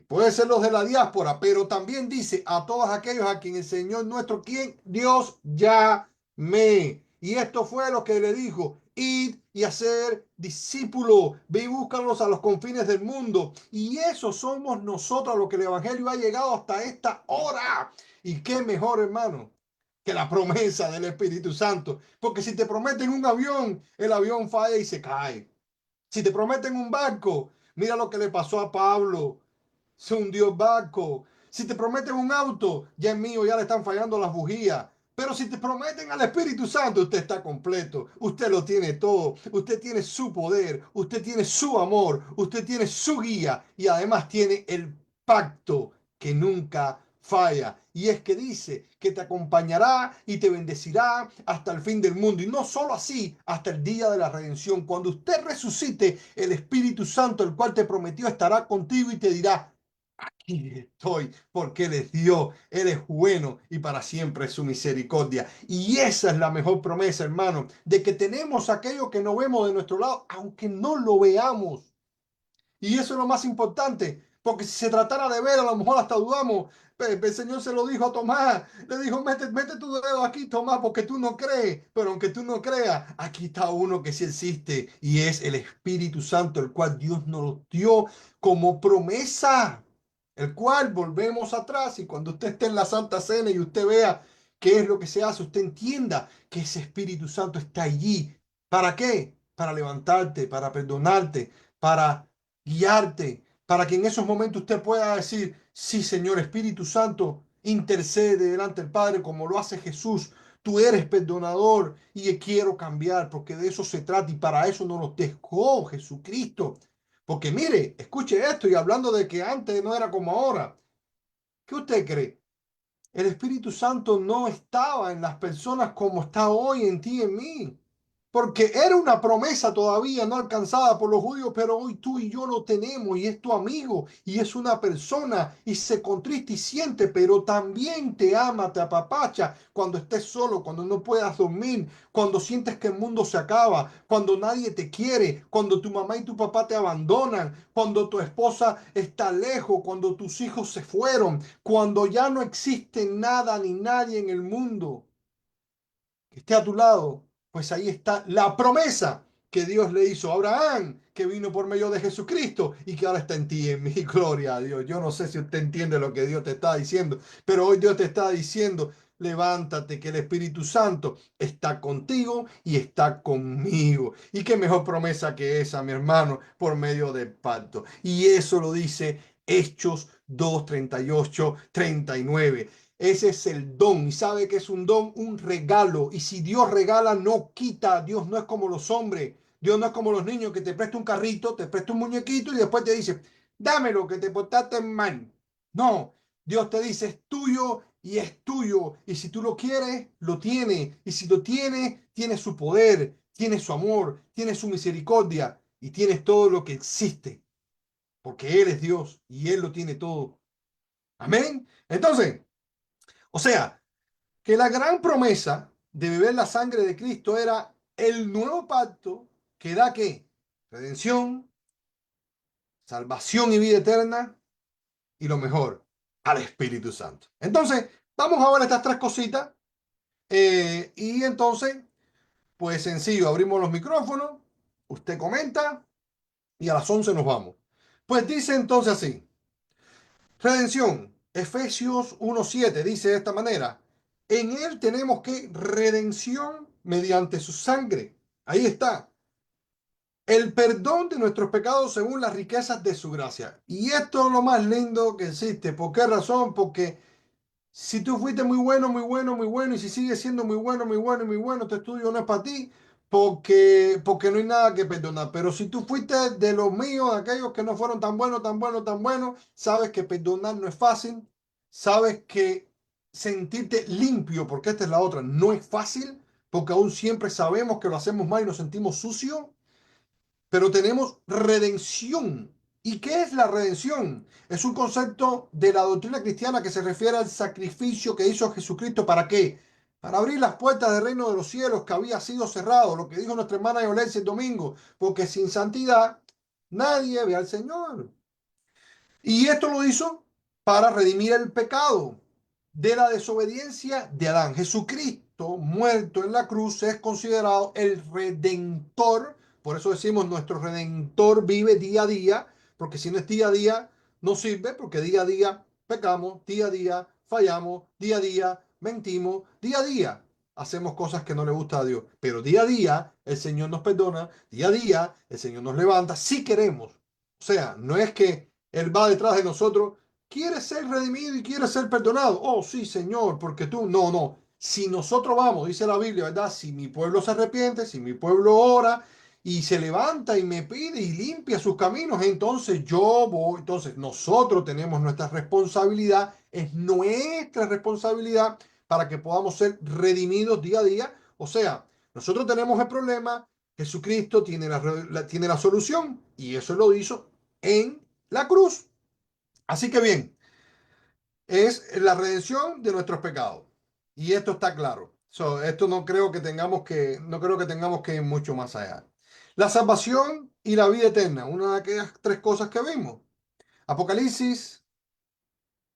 puede ser los de la diáspora, pero también dice a todos aquellos a quien el Señor nuestro, quien Dios llame. Y esto fue lo que le dijo, id y hacer discípulos, ve y búscalos a los confines del mundo. Y eso somos nosotros, los que el Evangelio ha llegado hasta esta hora. Y qué mejor, hermano, que la promesa del Espíritu Santo. Porque si te prometen un avión, el avión falla y se cae. Si te prometen un barco, mira lo que le pasó a Pablo, se hundió el barco. Si te prometen un auto, ya es mío, ya le están fallando las bujías. Pero si te prometen al Espíritu Santo, usted está completo, usted lo tiene todo, usted tiene su poder, usted tiene su amor, usted tiene su guía y además tiene el pacto que nunca falla. Y es que dice que te acompañará y te bendecirá hasta el fin del mundo. Y no solo así, hasta el día de la redención. Cuando usted resucite, el Espíritu Santo, el cual te prometió, estará contigo y te dirá, aquí estoy, porque Él es Dios, Él es bueno y para siempre es su misericordia. Y esa es la mejor promesa, hermano, de que tenemos aquello que no vemos de nuestro lado, aunque no lo veamos. Y eso es lo más importante, porque si se tratara de ver, a lo mejor hasta dudamos. El Señor se lo dijo a Tomás, le dijo, mete tu dedo aquí, Tomás, porque tú no crees, pero aunque tú no creas, aquí está uno que sí existe y es el Espíritu Santo, el cual Dios nos dio como promesa. el cual volvemos atrás y cuando usted esté en la Santa Cena y usted vea qué es lo que se hace, usted entienda que ese Espíritu Santo está allí. ¿Para qué? Para levantarte, para perdonarte, para guiarte, para que en esos momentos usted pueda decir, sí, Señor Espíritu Santo, intercede delante del Padre como lo hace Jesús. Tú eres perdonador y quiero cambiar porque de eso se trata y para eso nos dejó Jesucristo. Porque mire, escuche esto y hablando de que antes no era como ahora, ¿qué usted cree? El Espíritu Santo no estaba en las personas como está hoy en ti y en mí. Porque era una promesa todavía no alcanzada por los judíos, pero hoy tú y yo lo tenemos y es tu amigo y es una persona y se contrista y siente, pero también te ama, te apapacha cuando estés solo, cuando no puedas dormir, cuando sientes que el mundo se acaba, cuando nadie te quiere, cuando tu mamá y tu papá te abandonan, cuando tu esposa está lejos, cuando tus hijos se fueron, cuando ya no existe nada ni nadie en el mundo que esté a tu lado, pues ahí está la promesa que Dios le hizo a Abraham, que vino por medio de Jesucristo y que ahora está en ti, en mi gloria a Dios. Yo no sé si usted entiende lo que Dios te está diciendo, pero hoy Dios te está diciendo, levántate, que el Espíritu Santo está contigo y está conmigo. Y qué mejor promesa que esa, mi hermano, por medio del pacto. Y eso lo dice Hechos 2, 38, 39. Ese es el don. ¿Y sabe que es un don? Un regalo. Y si Dios regala, no quita. Dios no es como los hombres. Dios no es como los niños que te presta un carrito, te presta un muñequito y después te dice, dámelo que te portaste mal. No, Dios te dice, es tuyo y es tuyo. Y si tú lo quieres, lo tiene. Y si lo tiene, tiene su poder, tiene su amor, tiene su misericordia y tienes todo lo que existe. Porque Él es Dios y Él lo tiene todo. Amén. Entonces, o sea, que la gran promesa de beber la sangre de Cristo era el nuevo pacto que da qué? Redención, salvación y vida eterna y lo mejor, al Espíritu Santo. Entonces, vamos a ver estas tres cositas y entonces, pues sencillo, abrimos los micrófonos, usted comenta y a las 11 nos vamos. Pues dice entonces así, redención, Efesios 1:7 dice de esta manera, en él tenemos que redención mediante su sangre. Ahí está. El perdón de nuestros pecados según las riquezas de su gracia. Y esto es lo más lindo que existe. ¿Por qué razón? Porque si tú fuiste muy bueno, muy bueno, muy bueno, y si sigues siendo muy bueno, muy bueno, muy bueno, este estudio no es para ti, porque no hay nada que perdonar. Pero si tú fuiste de los míos, de aquellos que no fueron tan buenos, tan buenos, tan buenos, sabes que perdonar no es fácil, sabes que sentirte limpio, porque esta es la otra, no es fácil, porque aún siempre sabemos que lo hacemos mal y nos sentimos sucios, pero tenemos redención. ¿Y qué es la redención? Es un concepto de la doctrina cristiana que se refiere al sacrificio que hizo Jesucristo. ¿Para qué? Para abrir las puertas del reino de los cielos que había sido cerrado, lo que dijo nuestra hermana Yolencia el domingo, porque sin santidad nadie ve al Señor. Y esto lo hizo para redimir el pecado de la desobediencia de Adán. Jesucristo, muerto en la cruz, es considerado el redentor. Por eso decimos, nuestro redentor vive día a día, porque si no es día a día, no sirve, porque día a día pecamos, día a día fallamos, día a día mentimos, día a día hacemos cosas que no le gusta a Dios. Pero día a día el Señor nos perdona, día a día el Señor nos levanta si queremos. O sea, no es que Él va detrás de nosotros. ¿Quieres ser redimido y quieres ser perdonado? Oh, sí, Señor, porque tú. No, no. Si nosotros vamos, dice la Biblia, ¿verdad? Si mi pueblo se arrepiente, si mi pueblo ora y se levanta y me pide y limpia sus caminos, entonces yo voy. Entonces nosotros tenemos nuestra responsabilidad, es nuestra responsabilidad para que podamos ser redimidos día a día. O sea, nosotros tenemos el problema, Jesucristo tiene tiene la solución y eso lo hizo en la cruz. Así que bien, es la redención de nuestros pecados. Y esto está claro. Esto no creo que tengamos que ir mucho más allá. La salvación y la vida eterna, una de aquellas tres cosas que vimos. Apocalipsis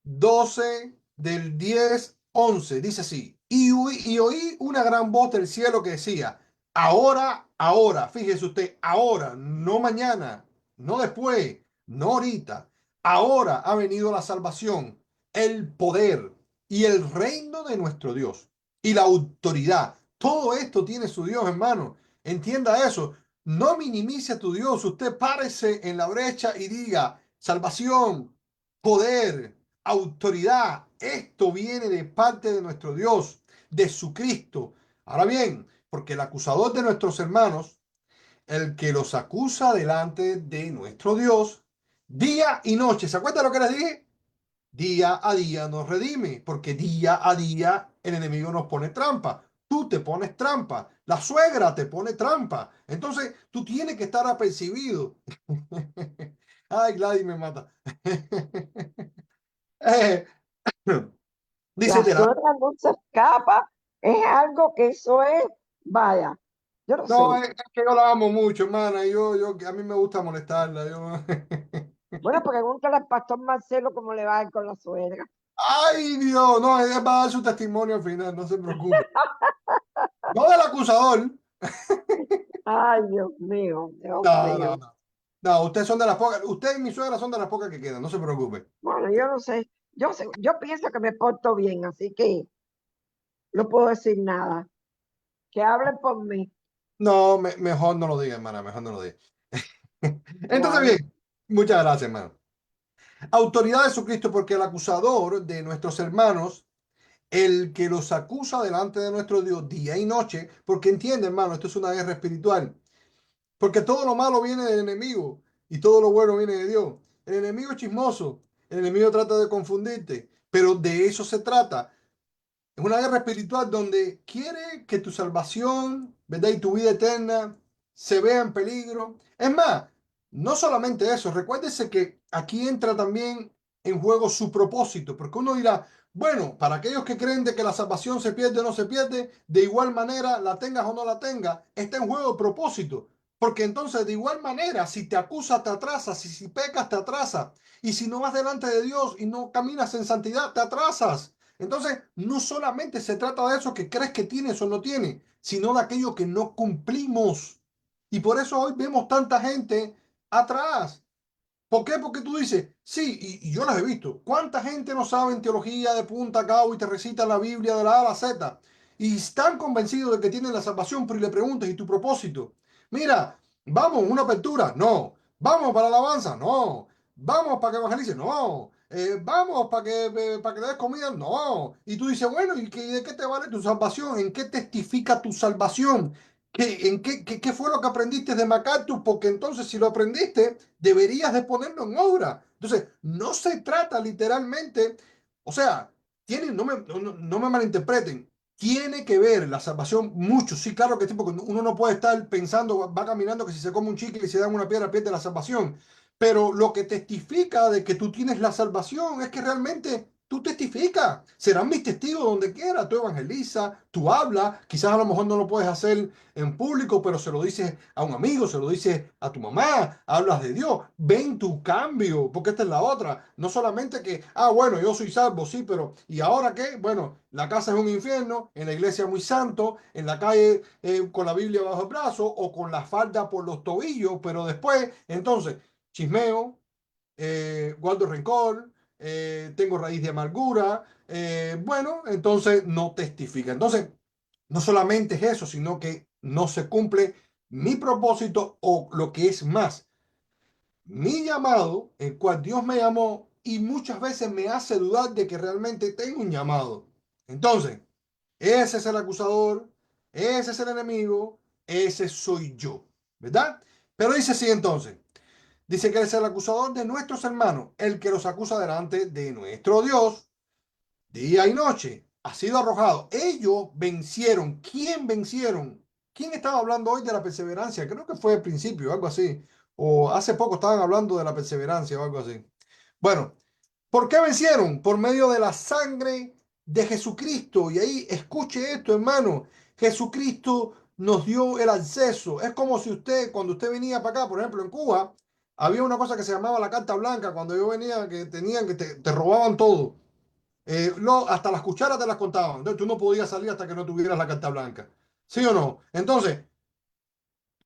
12 del 10 11 dice así, y oí una gran voz del cielo que decía, ahora, ahora, fíjese usted, ahora, no mañana, no después, no ahorita, ahora ha venido la salvación, el poder y el reino de nuestro Dios y la autoridad. Todo esto tiene su Dios, hermano. Entienda eso. No minimice a tu Dios. Usted párese en la brecha y diga, salvación, poder, autoridad. Esto viene de parte de nuestro Dios, de su Cristo. Ahora bien, porque el acusador de nuestros hermanos, el que los acusa delante de nuestro Dios, día y noche. ¿Se acuerdan lo que les dije? Día a día nos redime, porque día a día el enemigo nos pone trampa. Tú te pones trampa, la suegra te pone trampa. Entonces tú tienes que estar apercibido. Ay, Gladys me mata. Eh, dice La de la... suegra no se escapa, es algo que eso es, vaya, yo no No, sé. es que yo la amo mucho, hermana. A mí me gusta molestarla. Bueno, pregúntale al pastor Marcelo cómo le va a ir con la suegra. Ay, Dios, no, ella va a dar su testimonio al final, no se preocupe. No del acusador. Ay, Dios mío, Dios No, no, mío. no. No, ustedes son de las pocas, usted y mi suegra son de las pocas que quedan, no se preocupe. Bueno, yo no sé, yo pienso que me porto bien, así que no puedo decir nada. Que hablen por mí. No, mejor no lo diga, hermana, mejor no lo diga. Entonces, Bueno, bien, muchas gracias, hermano. Autoridad de Jesucristo, porque el acusador de nuestros hermanos, el que los acusa delante de nuestro Dios día y noche, porque entiende, hermano, esto es una guerra espiritual. Porque todo lo malo viene del enemigo y todo lo bueno viene de Dios. El enemigo es chismoso, el enemigo trata de confundirte, pero de eso se trata. Es una guerra espiritual donde quiere que tu salvación, ¿verdad? Y tu vida eterna se vea en peligro. Es más, no solamente eso, recuérdese que aquí entra también en juego su propósito, porque uno dirá, bueno, para aquellos que creen de que la salvación se pierde o no se pierde, de igual manera, la tengas o no la tengas, está en juego el propósito. Porque entonces, de igual manera, si te acusas, te atrasas, y si pecas, te atrasas, y si no vas delante de Dios y no caminas en santidad, te atrasas. Entonces, no solamente se trata de eso que crees que tienes o no tienes, sino de aquello que no cumplimos. Y por eso hoy vemos tanta gente atrás. ¿Por qué? Porque tú dices, sí, y yo las he visto. ¿Cuánta gente no sabe en teología de punta a cabo y te recita la Biblia de la A a la Z? Y están convencidos de que tienen la salvación, pero y le preguntas, ¿y tu propósito? Mira, vamos, una apertura, no. Vamos para la alabanza, no. Vamos para que evangelice, no. Vamos para que le des comida, no. Y tú dices, bueno, ¿de qué te vale tu salvación? ¿En qué testifica tu salvación? ¿Qué fue lo que aprendiste de MacArthur? Porque entonces si lo aprendiste, deberías de ponerlo en obra. Entonces, no se trata literalmente, o sea, no me malinterpreten, tiene que ver la salvación mucho, sí, claro que sí, porque uno no puede estar pensando, va caminando que si se come un chicle y se da una piedra pierde la salvación, pero lo que testifica de que tú tienes la salvación es que realmente tú testificas, serán mis testigos donde quiera, tú evangelizas, tú hablas, quizás a lo mejor no lo puedes hacer en público, pero se lo dices a un amigo, se lo dices a tu mamá, hablas de Dios, ven tu cambio, porque esta es la otra. No solamente que, bueno, yo soy salvo, sí, pero ¿y ahora qué? Bueno, la casa es un infierno, en la iglesia muy santo, en la calle con la Biblia bajo el brazo o con la falda por los tobillos, pero después, entonces, chismeo, guardo rencor, tengo raíz de amargura, bueno, entonces no testifica. Entonces, no solamente es eso, sino que no se cumple mi propósito o lo que es más, mi llamado, el cual Dios me llamó y muchas veces me hace dudar de que realmente tengo un llamado. Entonces, ese es el acusador, ese es el enemigo, ese soy yo, ¿verdad? Pero dice así entonces, dice que es el acusador de nuestros hermanos, el que los acusa delante de nuestro Dios día y noche, ha sido arrojado. Ellos vencieron. ¿Quién vencieron? ¿Quién estaba hablando hoy de la perseverancia? Creo que fue al principio, algo así. O hace poco estaban hablando de la perseverancia o algo así. Bueno, ¿por qué vencieron? Por medio de la sangre de Jesucristo. Y ahí escuche esto, hermano. Jesucristo nos dio el acceso. Es como si usted, cuando usted venía para acá, por ejemplo, en Cuba, había una cosa que se llamaba la carta blanca. Cuando yo venía, que tenían que te robaban todo. No, hasta las cucharas te las contaban. Entonces tú no podías salir hasta que no tuvieras la carta blanca. ¿Sí o no? Entonces,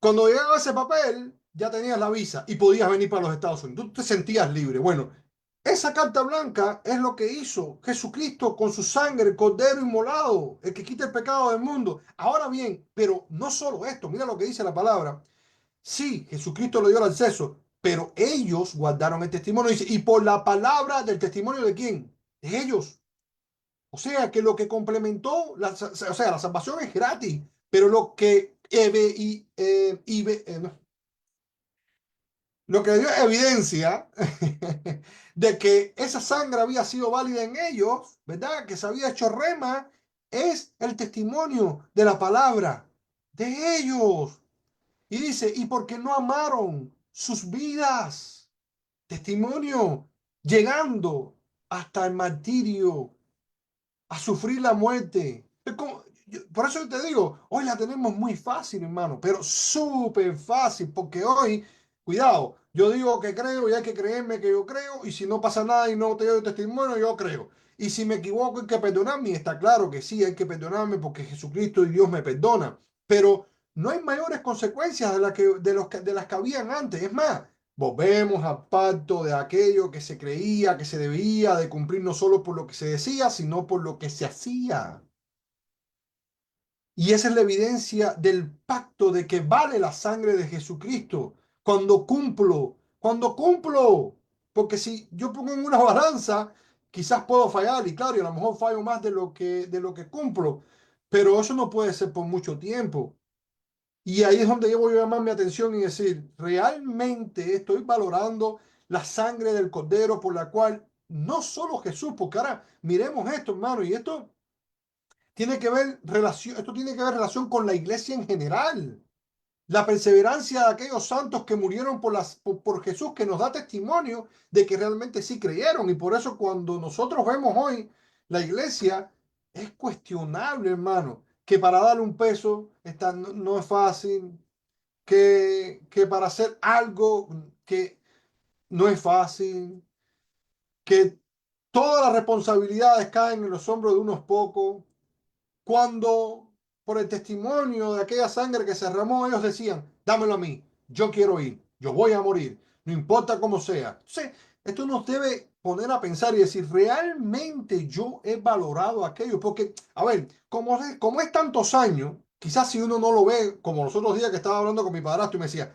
cuando llegaba ese papel, ya tenías la visa y podías venir para los Estados Unidos. Tú te sentías libre. Bueno, Esa carta blanca es lo que hizo Jesucristo con su sangre, el cordero inmolado, el que quita el pecado del mundo. Ahora bien, pero no solo esto, mira lo que dice la palabra. Sí, Jesucristo le dio el acceso, pero ellos guardaron el testimonio. Dice, y por la palabra del testimonio de quién? De ellos. O sea, que lo que complementó, o sea, la salvación es gratis, pero lo que no, lo que dio evidencia de que esa sangre había sido válida en ellos, ¿verdad? Que se había hecho rema, es el testimonio de la palabra de ellos. Y dice, y porque no amaron sus vidas, testimonio, llegando hasta el martirio, a sufrir la muerte. Por eso te digo, hoy la tenemos muy fácil, hermano, pero súper fácil, porque hoy, cuidado, yo digo que creo y hay que creerme que yo creo, y si no pasa nada y no te doy testimonio, yo creo. Y si me equivoco hay que perdonarme, y está claro que sí, hay que perdonarme porque Jesucristo y Dios me perdona, pero no hay mayores consecuencias de las que habían antes. Es más, volvemos al pacto de aquello que se creía que se debía de cumplir no solo por lo que se decía, sino por lo que se hacía. Y esa es la evidencia del pacto de que vale la sangre de Jesucristo cuando cumplo. Porque si yo pongo en una balanza, quizás puedo fallar y claro, y a lo mejor fallo más de lo que cumplo, pero eso no puede ser por mucho tiempo. Y ahí es donde yo voy a llamar mi atención y decir, realmente estoy valorando la sangre del Cordero por la cual no solo Jesús, porque ahora miremos esto, hermano, y esto tiene que ver relación con la iglesia en general. La perseverancia de aquellos santos que murieron por Jesús, que nos da testimonio de que realmente sí creyeron. Y por eso cuando nosotros vemos hoy la iglesia, es cuestionable, hermano, que para darle un peso no es fácil, que para hacer algo que no es fácil, que todas las responsabilidades caen en los hombros de unos pocos, cuando por el testimonio de aquella sangre que se derramó, ellos decían, dámelo a mí, yo quiero ir, yo voy a morir, no importa cómo sea. Entonces, esto nos debe poner a pensar y decir, ¿realmente yo he valorado aquello? Porque, a ver, como es tantos años, quizás si uno no lo ve, como los otros días que estaba hablando con mi padrastro y me decía,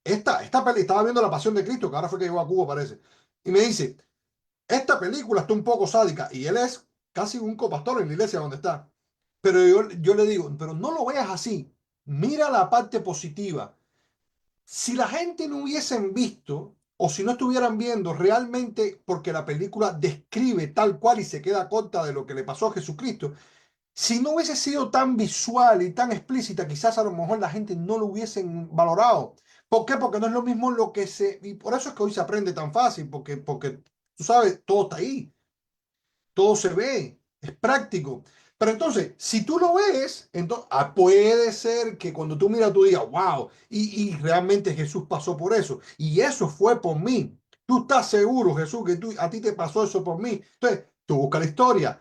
esta peli, estaba viendo La Pasión de Cristo, que ahora fue que llegó a Cuba, parece, y me dice, esta película está un poco sádica, y él es casi un copastor en la iglesia donde está. Pero yo le digo, pero no lo veas así. Mira la parte positiva. Si la gente no hubiesen visto o si no estuvieran viendo realmente porque la película describe tal cual y se queda corta de lo que le pasó a Jesucristo, si no hubiese sido tan visual y tan explícita, quizás a lo mejor la gente no lo hubiesen valorado. ¿Por qué? Porque no es lo mismo lo que se... Y por eso es que hoy se aprende tan fácil, porque tú sabes, todo está ahí, todo se ve, es práctico. Pero entonces, si tú lo ves, entonces puede ser que cuando tú miras tú digas, wow, y realmente Jesús pasó por eso. Y eso fue por mí. Tú estás seguro, Jesús, que a ti te pasó eso por mí. Entonces, tú buscas la historia,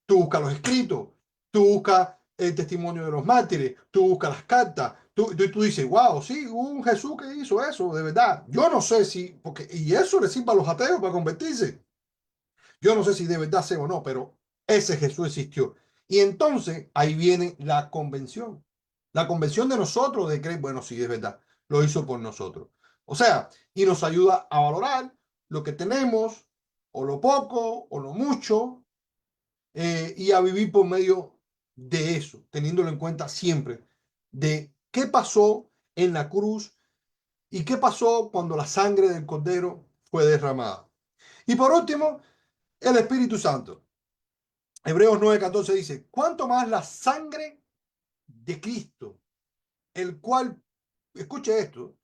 tú buscas los escritos, tú buscas el testimonio de los mártires, tú buscas las cartas, tú dices, wow, sí, hubo un Jesús que hizo eso, de verdad. Yo no sé si, y eso le sirve a los ateos para convertirse. Yo no sé si de verdad sea o no, pero ese Jesús existió. Y entonces ahí viene la convención. La convención de nosotros de creer, bueno, sí, es verdad, lo hizo por nosotros. O sea, y nos ayuda a valorar lo que tenemos, o lo poco, o lo mucho, y a vivir por medio de eso, teniéndolo en cuenta siempre, de qué pasó en la cruz y qué pasó cuando la sangre del Cordero fue derramada. Y por último, el Espíritu Santo. Hebreos 9:14 dice, ¿cuánto más la sangre de Cristo, el cual, escuche esto,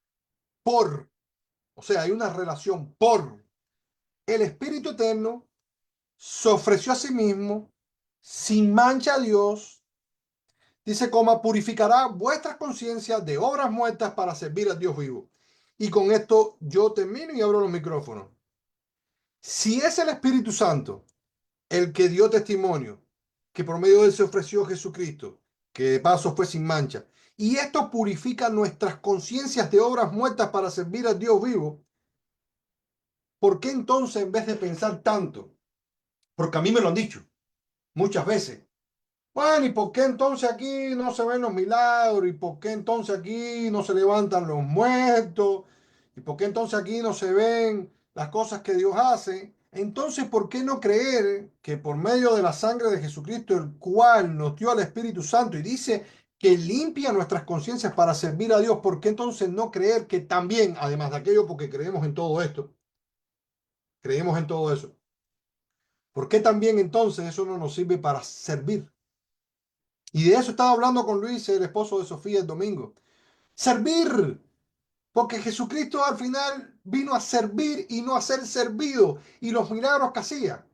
o sea, hay una relación por el Espíritu Eterno, se ofreció a sí mismo, sin mancha a Dios, dice, purificará vuestras conciencias de obras muertas para servir a Dios vivo. Y con esto yo termino y abro los micrófonos. Si es el Espíritu Santo el que dio testimonio, que por medio de él se ofreció Jesucristo, que de paso fue sin mancha, y esto purifica nuestras conciencias de obras muertas para servir a Dios vivo, ¿por qué entonces en vez de pensar tanto? Porque a mí me lo han dicho muchas veces. Bueno, ¿y por qué entonces aquí no se ven los milagros? ¿Y por qué entonces aquí no se levantan los muertos? ¿Y por qué entonces aquí no se ven las cosas que Dios hace? Entonces, ¿por qué no creer que por medio de la sangre de Jesucristo, el cual nos dio al Espíritu Santo y dice que limpia nuestras conciencias para servir a Dios, ¿por qué entonces no creer que también, además de aquello, porque creemos en todo esto, creemos en todo eso, ¿por qué también entonces eso no nos sirve para servir? Y de eso estaba hablando con Luis, el esposo de Sofía, el domingo. Servir. Porque Jesucristo al final vino a servir y no a ser servido. Y los milagros que hacía,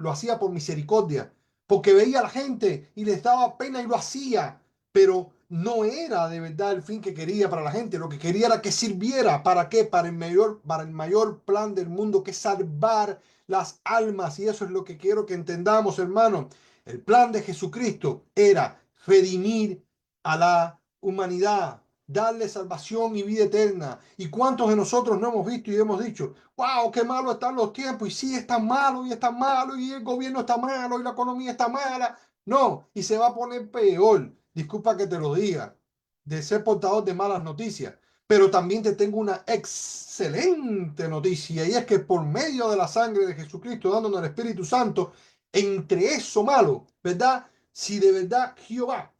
lo hacía por misericordia. Porque veía a la gente y les daba pena y lo hacía. Pero no era de verdad el fin que quería para la gente. Lo que quería era que sirviera. ¿Para qué? Para el mayor plan del mundo, que es salvar las almas. Y eso es lo que quiero que entendamos, hermano. El plan de Jesucristo era redimir a la humanidad, darle salvación y vida eterna. ¿Y cuántos de nosotros no hemos visto y hemos dicho, wow, qué malo están los tiempos? Y sí, está malo, y está malo, y el gobierno está malo, y la economía está mala. No, y se va a poner peor, disculpa que te lo diga, de ser portador de malas noticias. Pero también te tengo una excelente noticia, y es que por medio de la sangre de Jesucristo, dándonos el Espíritu Santo, entre eso malo, ¿verdad? Si de verdad Jehová,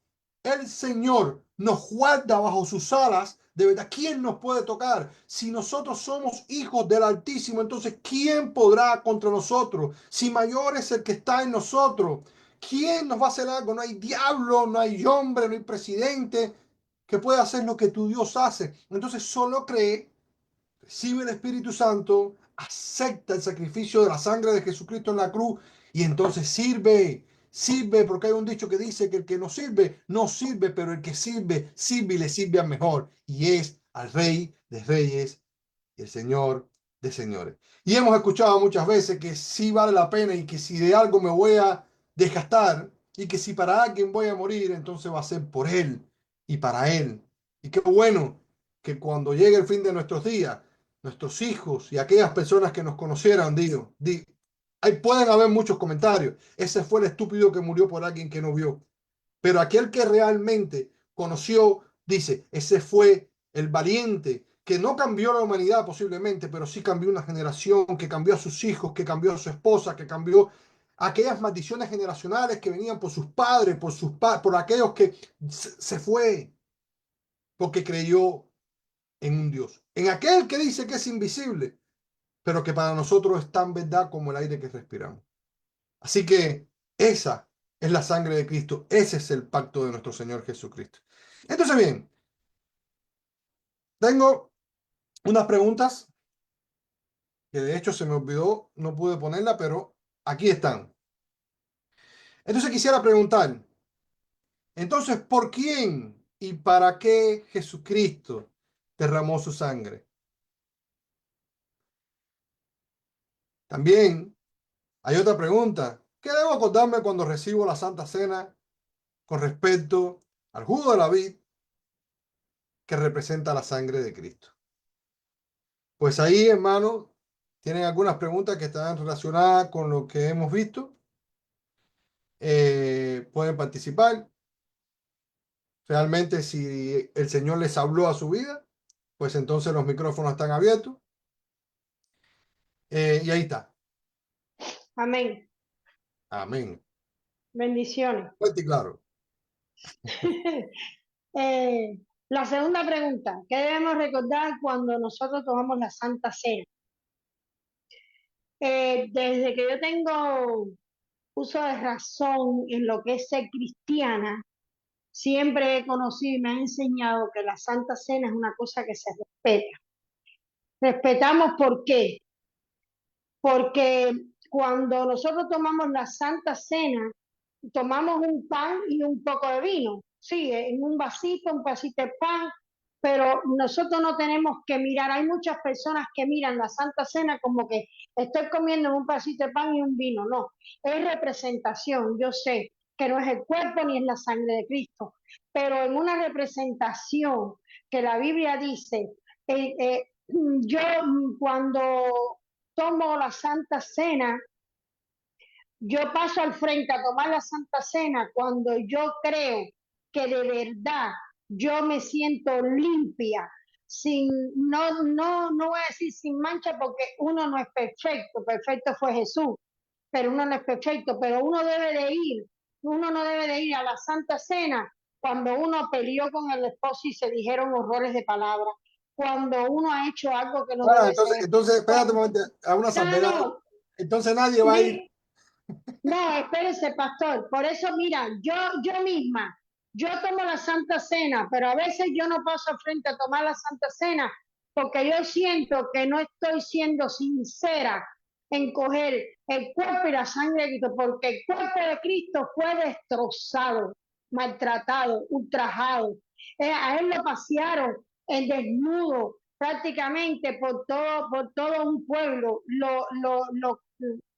el Señor, nos guarda bajo sus alas, de verdad, ¿quién nos puede tocar? Si nosotros somos hijos del Altísimo, entonces ¿quién podrá contra nosotros? Si mayor es el que está en nosotros, ¿quién nos va a hacer algo? No hay diablo, no hay hombre, no hay presidente que pueda hacer lo que tu Dios hace. Entonces solo cree, recibe el Espíritu Santo, acepta el sacrificio de la sangre de Jesucristo en la cruz y entonces sirve. Sirve, porque hay un dicho que dice que el que no sirve, no sirve, pero el que sirve, sirve y le sirve al mejor. Y es al Rey de Reyes y el Señor de señores. Y hemos escuchado muchas veces que sí vale la pena y que si de algo me voy a desgastar y que si para alguien voy a morir, entonces va a ser por Él y para Él. Y qué bueno que cuando llegue el fin de nuestros días, nuestros hijos y aquellas personas que nos conocieran, digo, ahí pueden haber muchos comentarios. Ese fue el estúpido que murió por alguien que no vio. Pero aquel que realmente conoció, dice, ese fue el valiente que no cambió la humanidad posiblemente, pero sí cambió una generación, que cambió a sus hijos, que cambió a su esposa, que cambió aquellas maldiciones generacionales que venían por sus padres, por aquellos que se fue porque creyó en un Dios, en aquel que dice que es invisible, pero que para nosotros es tan verdad como el aire que respiramos. Así que esa es la sangre de Cristo, ese es el pacto de nuestro Señor Jesucristo. Entonces, bien, tengo unas preguntas que de hecho se me olvidó, no pude ponerla, pero aquí están. Entonces quisiera preguntar, entonces, ¿por quién y para qué Jesucristo derramó su sangre? También hay otra pregunta. ¿Qué debo acordarme cuando recibo la Santa Cena con respecto al jugo de la vid que representa la sangre de Cristo? Pues ahí, hermano, tienen algunas preguntas que están relacionadas con lo que hemos visto. Pueden participar. Realmente, si el Señor les habló a su vida, pues entonces los micrófonos están abiertos. Y ahí está. Amén. Amén. Bendiciones. Fuerte y claro. La segunda pregunta, ¿qué debemos recordar cuando nosotros tomamos la Santa Cena? Desde que yo tengo uso de razón en lo que es ser cristiana, siempre he conocido y me han enseñado que la Santa Cena es una cosa que se respeta. Respetamos ¿por qué? Porque cuando nosotros tomamos la Santa Cena, tomamos un pan y un poco de vino, sí, en un vasito de pan, pero nosotros no tenemos que mirar. Hay muchas personas que miran la Santa Cena como que estoy comiendo un vasito de pan y un vino. No, es representación. Yo sé que no es el cuerpo ni es la sangre de Cristo, pero en una representación que la Biblia dice, yo cuando tomo la Santa Cena, yo paso al frente a tomar la Santa Cena cuando yo creo que de verdad yo me siento limpia, sin, no voy a decir sin mancha porque uno no es perfecto, perfecto fue Jesús, pero uno no es perfecto, pero uno no debe de ir a la Santa Cena cuando uno peleó con el esposo y se dijeron horrores de palabras, cuando uno ha hecho algo que no Bueno, debe ser. entonces, espérate un momento, a una No, salvedad. no, Entonces nadie va a ir. no, espérese, pastor. Por eso, mira, yo misma, yo tomo la Santa Cena, pero a veces yo no paso al frente a tomar la Santa Cena porque yo siento que no estoy siendo sincera en coger el cuerpo y la sangre de Cristo, porque el cuerpo de Cristo fue destrozado, maltratado, ultrajado. A él lo pasearon en desnudo prácticamente por todo un pueblo,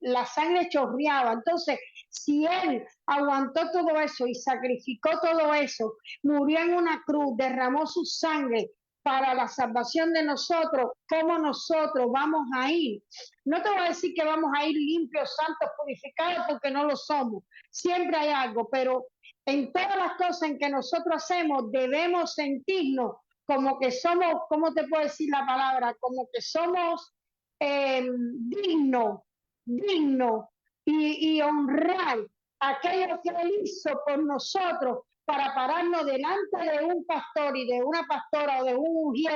la sangre chorreaba. Entonces, si él aguantó todo eso y sacrificó todo eso, murió en una cruz, derramó su sangre para la salvación de nosotros, ¿cómo nosotros vamos a ir? No te voy a decir que vamos a ir limpios, santos, purificados, porque no lo somos. Siempre hay algo, pero en todas las cosas en que nosotros hacemos debemos sentirnos como que somos, ¿cómo te puedo decir la palabra? Como que somos dignos, digno y honrar aquello que él hizo por nosotros para pararnos delante de un pastor y de una pastora o de un ungido,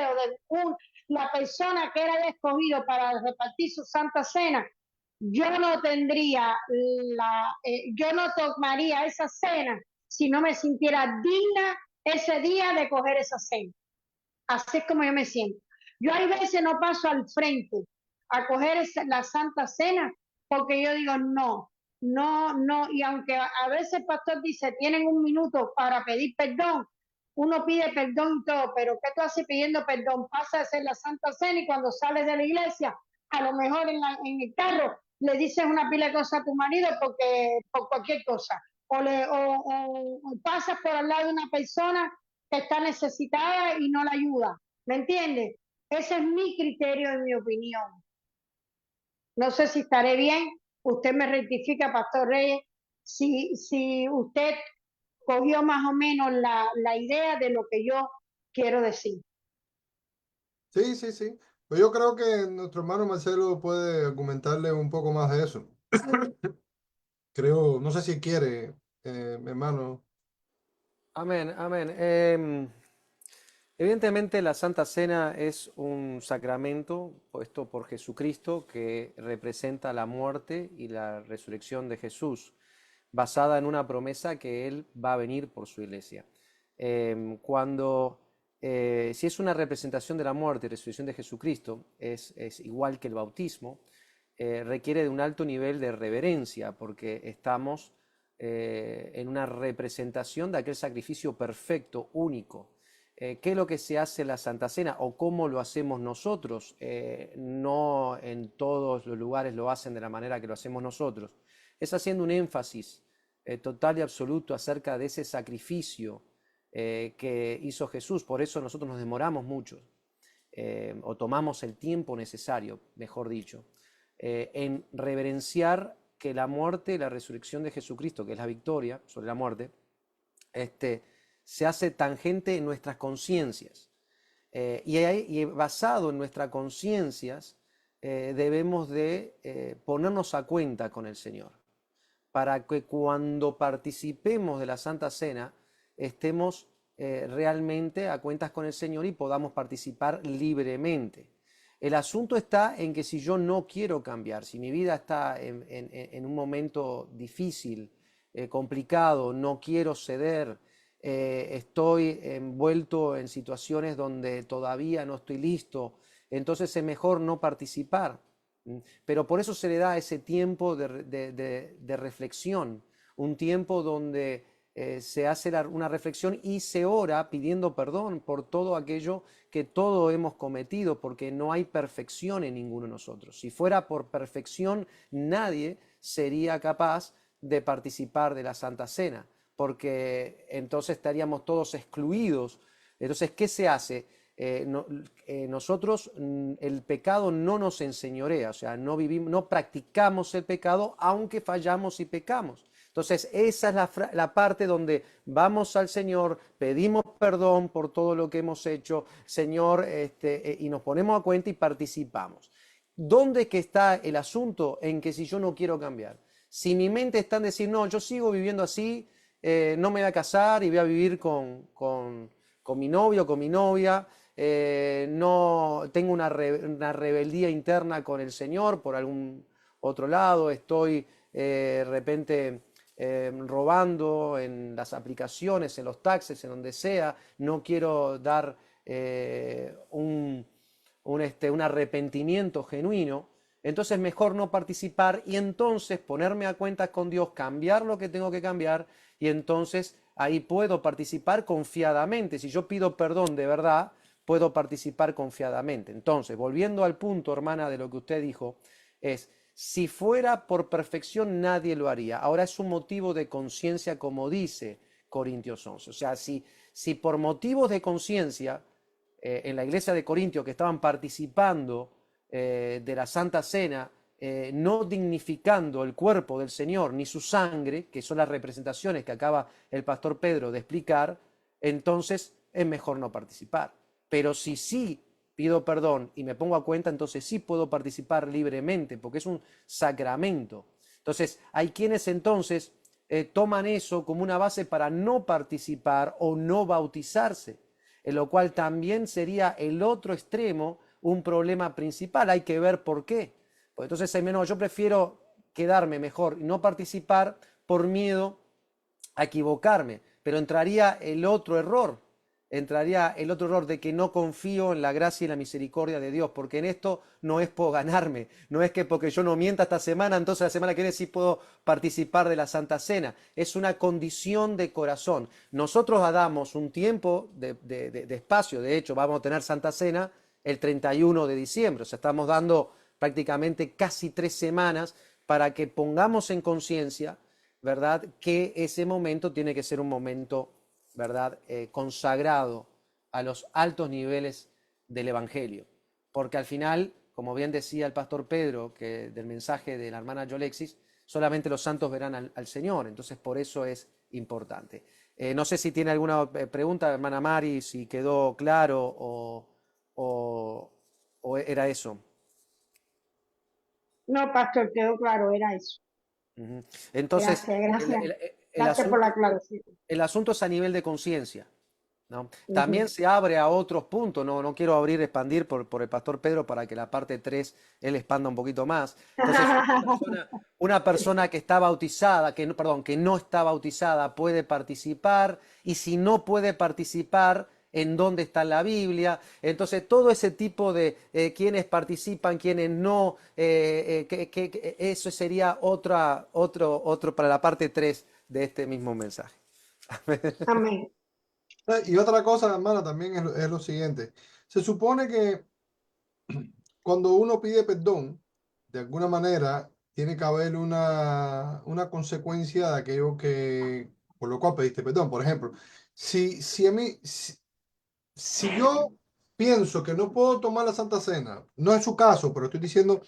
la persona que era escogido para repartir su santa cena. Yo no tendría yo no tomaría esa cena si no me sintiera digna ese día de coger esa cena. Así es como yo me siento. Yo hay veces no paso al frente a coger la Santa Cena porque yo digo no, no, y aunque a veces el pastor dice tienen un minuto para pedir perdón, uno pide perdón y todo, pero ¿qué tú haces pidiendo perdón? Pasa a hacer la Santa Cena y cuando sales de la iglesia, a lo mejor en el carro le dices una pila de cosas a tu marido por cualquier cosa, o pasas por al lado de una persona que está necesitada y no la ayuda. ¿Me entiendes? Ese es mi criterio y mi opinión. No sé si estaré bien. Usted me rectifica, Pastor Reyes, si usted cogió más o menos la idea de lo que yo quiero decir. Sí, sí, sí. Pues yo creo que nuestro hermano Marcelo puede argumentarle un poco más de eso. Creo, no sé si quiere, mi hermano. Amén, amén. Evidentemente la Santa Cena es un sacramento puesto por Jesucristo que representa la muerte y la resurrección de Jesús, basada en una promesa que Él va a venir por su iglesia. Si es una representación de la muerte y resurrección de Jesucristo, es igual que el bautismo, requiere de un alto nivel de reverencia porque estamos en una representación de aquel sacrificio perfecto, único. ¿Qué es lo que se hace en la Santa Cena o cómo lo hacemos nosotros? No en todos los lugares lo hacen de la manera que lo hacemos nosotros. Es haciendo un énfasis total y absoluto acerca de ese sacrificio que hizo Jesús. Por eso nosotros nos demoramos mucho o tomamos el tiempo necesario, mejor dicho, en reverenciar que la muerte y la resurrección de Jesucristo, que es la victoria sobre la muerte, se hace tangente en nuestras conciencias. Y basado en nuestras conciencias, debemos de ponernos a cuenta con el Señor, para que cuando participemos de la Santa Cena estemos realmente a cuentas con el Señor y podamos participar libremente. El asunto está en que si yo no quiero cambiar, si mi vida está en un momento difícil, complicado, no quiero ceder, estoy envuelto en situaciones donde todavía no estoy listo, entonces es mejor no participar. Pero por eso se le da ese tiempo de reflexión, un tiempo donde se hace una reflexión y se ora pidiendo perdón por todo aquello que todos hemos cometido, porque no hay perfección en ninguno de nosotros. Si fuera por perfección, nadie sería capaz de participar de la Santa Cena, porque entonces estaríamos todos excluidos. Entonces, ¿qué se hace? nosotros el pecado no nos enseñorea, o sea, no vivimos, no practicamos el pecado aunque fallamos y pecamos. Entonces, esa es la parte donde vamos al Señor, pedimos perdón por todo lo que hemos hecho, Señor, y nos ponemos a cuenta y participamos. ¿Dónde es que está el asunto? En que si yo no quiero cambiar, si mi mente está en decir, no, yo sigo viviendo así, no me voy a casar y voy a vivir con mi novio, con mi novia, no tengo una rebeldía interna con el Señor por algún otro lado, estoy de repente robando en las aplicaciones, en los taxes, en donde sea, no quiero dar un arrepentimiento genuino, entonces mejor no participar y entonces ponerme a cuentas con Dios, cambiar lo que tengo que cambiar y entonces ahí puedo participar confiadamente. Si yo pido perdón de verdad, puedo participar confiadamente. Entonces, volviendo al punto, hermana, de lo que usted dijo, es, si fuera por perfección nadie lo haría. Ahora es un motivo de conciencia, como dice Corintios 11. O sea, si por motivos de conciencia en la iglesia de Corintio que estaban participando de la Santa Cena, no dignificando el cuerpo del Señor ni su sangre, que son las representaciones que acaba el pastor Pedro de explicar, entonces es mejor no participar. Pero si sí pido perdón y me pongo a cuenta, entonces sí puedo participar libremente, porque es un sacramento. Entonces, hay quienes entonces toman eso como una base para no participar o no bautizarse, en lo cual también sería el otro extremo un problema principal. Hay que ver por qué. Pues entonces, menos, yo prefiero quedarme mejor y no participar por miedo a equivocarme, pero entraría el otro error de que no confío en la gracia y la misericordia de Dios, porque en esto no es por ganarme, no es que porque yo no mienta esta semana, entonces la semana que viene sí puedo participar de la Santa Cena, es una condición de corazón. Nosotros damos un tiempo de espacio, de hecho vamos a tener Santa Cena el 31 de diciembre, o sea, estamos dando prácticamente casi 3 semanas para que pongamos en conciencia, ¿verdad?, que ese momento tiene que ser un momento, ¿verdad?, consagrado a los altos niveles del Evangelio. Porque al final, como bien decía el pastor Pedro, que del mensaje de la hermana Yolexis, solamente los santos verán al Señor, entonces por eso es importante. No sé si tiene alguna pregunta, hermana Mari, si quedó claro o era eso. No, pastor, quedó claro, era eso. Entonces, Gracias, gracias. el Gracias por la asunto, aclaración. el asunto es a nivel de conciencia, ¿no? También Ujú. se abre a otros puntos, no quiero abrir, expandir por el pastor Pedro para que la parte 3 él expanda un poquito más. Entonces, una persona que está bautizada, perdón, que no está bautizada puede participar, y si no puede participar, ¿en dónde está la Biblia? Entonces, todo ese tipo de quienes participan, quienes no, eso sería otro para la parte 3 de este mismo mensaje. Amén. Y otra cosa, hermana, también es lo siguiente. Se supone que cuando uno pide perdón, de alguna manera, tiene que haber una consecuencia de aquello que, por lo cual pediste perdón. Por ejemplo, si a mí, si yo pienso que no puedo tomar la Santa Cena, no es su caso, pero estoy diciendo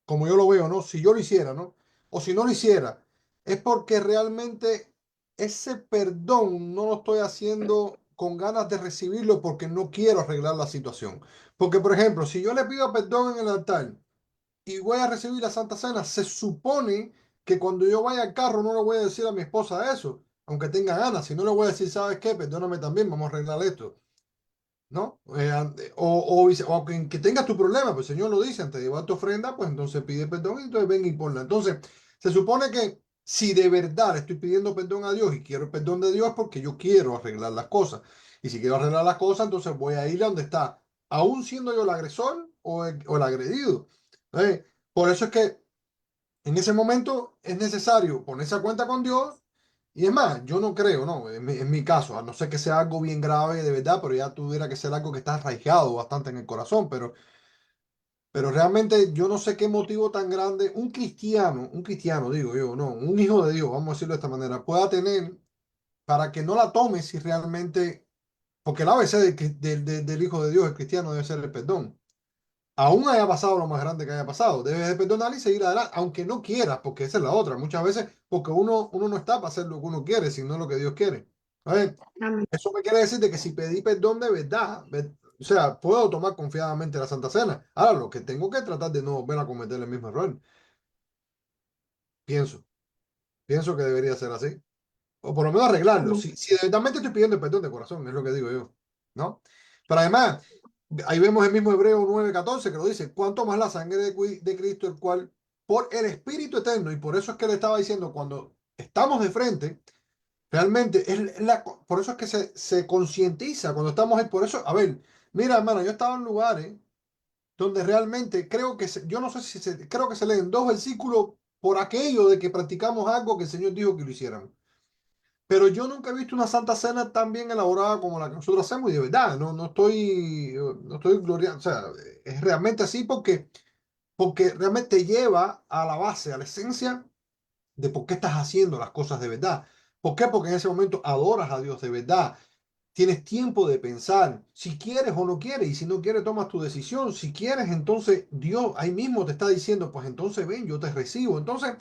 como yo lo veo, ¿no? Si yo lo hiciera, ¿no? O si no lo hiciera, es porque realmente ese perdón no lo estoy haciendo con ganas de recibirlo porque no quiero arreglar la situación. Porque, por ejemplo, si yo le pido perdón en el altar y voy a recibir la Santa Cena, se supone que cuando yo vaya al carro no le voy a decir a mi esposa eso, aunque tenga ganas, si no le voy a decir, ¿sabes qué? Perdóname también, vamos a arreglar esto. ¿No? O que tengas tu problema, pues el Señor lo dice, antes de llevar tu ofrenda, pues entonces pide perdón y entonces ven y ponla. Entonces, se supone que si de verdad estoy pidiendo perdón a Dios y quiero el perdón de Dios, porque yo quiero arreglar las cosas. Y si quiero arreglar las cosas, entonces voy a ir a donde está, aún siendo yo el agresor o el agredido. Por eso es que en ese momento es necesario ponerse a cuenta con Dios. Y es más, yo no creo, no, en mi caso, a no ser que sea algo bien grave de verdad, pero ya tuviera que ser algo que está arraigado bastante en el corazón, pero realmente yo no sé qué motivo tan grande un cristiano digo yo, no, un hijo de Dios, vamos a decirlo de esta manera, pueda tener para que no la tome si realmente porque el ABC del Hijo de Dios, el cristiano, debe ser el perdón. Aún haya pasado lo más grande que haya pasado, debes de perdonar y seguir adelante, aunque no quieras, porque esa es la otra. Muchas veces, porque uno no está para hacer lo que uno quiere, sino lo que Dios quiere. ¿Sabes? Amén. Eso me quiere decir de que si pedí perdón de verdad, o sea, puedo tomar confiadamente la Santa Cena. Ahora, lo que tengo que tratar de no volver a cometer el mismo error. Pienso, pienso que debería ser así. O por lo menos arreglarlo. Amén. Si de verdad estoy pidiendo perdón de corazón, es lo que digo yo. ¿No? Pero además, ahí vemos el mismo Hebreo 9:14 que lo dice, cuánto más la sangre de Cristo, el cual por el Espíritu Eterno, y por eso es que le estaba diciendo, cuando estamos de frente, realmente, por eso es que se concientiza cuando estamos ahí, por eso, a ver, mira hermano, yo he estado en lugares donde realmente creo que, yo no sé si creo que se leen dos versículos por aquello de que practicamos algo que el Señor dijo que lo hiciéramos. Pero yo nunca he visto una Santa Cena tan bien elaborada como la que nosotros hacemos y de verdad, no estoy gloriando, o sea, es realmente así porque realmente te lleva a la base, a la esencia de por qué estás haciendo las cosas de verdad. ¿Por qué? Porque en ese momento adoras a Dios de verdad. Tienes tiempo de pensar si quieres o no quieres, y si no quieres, tomas tu decisión. Si quieres, entonces Dios ahí mismo te está diciendo, pues entonces ven, yo te recibo. Entonces,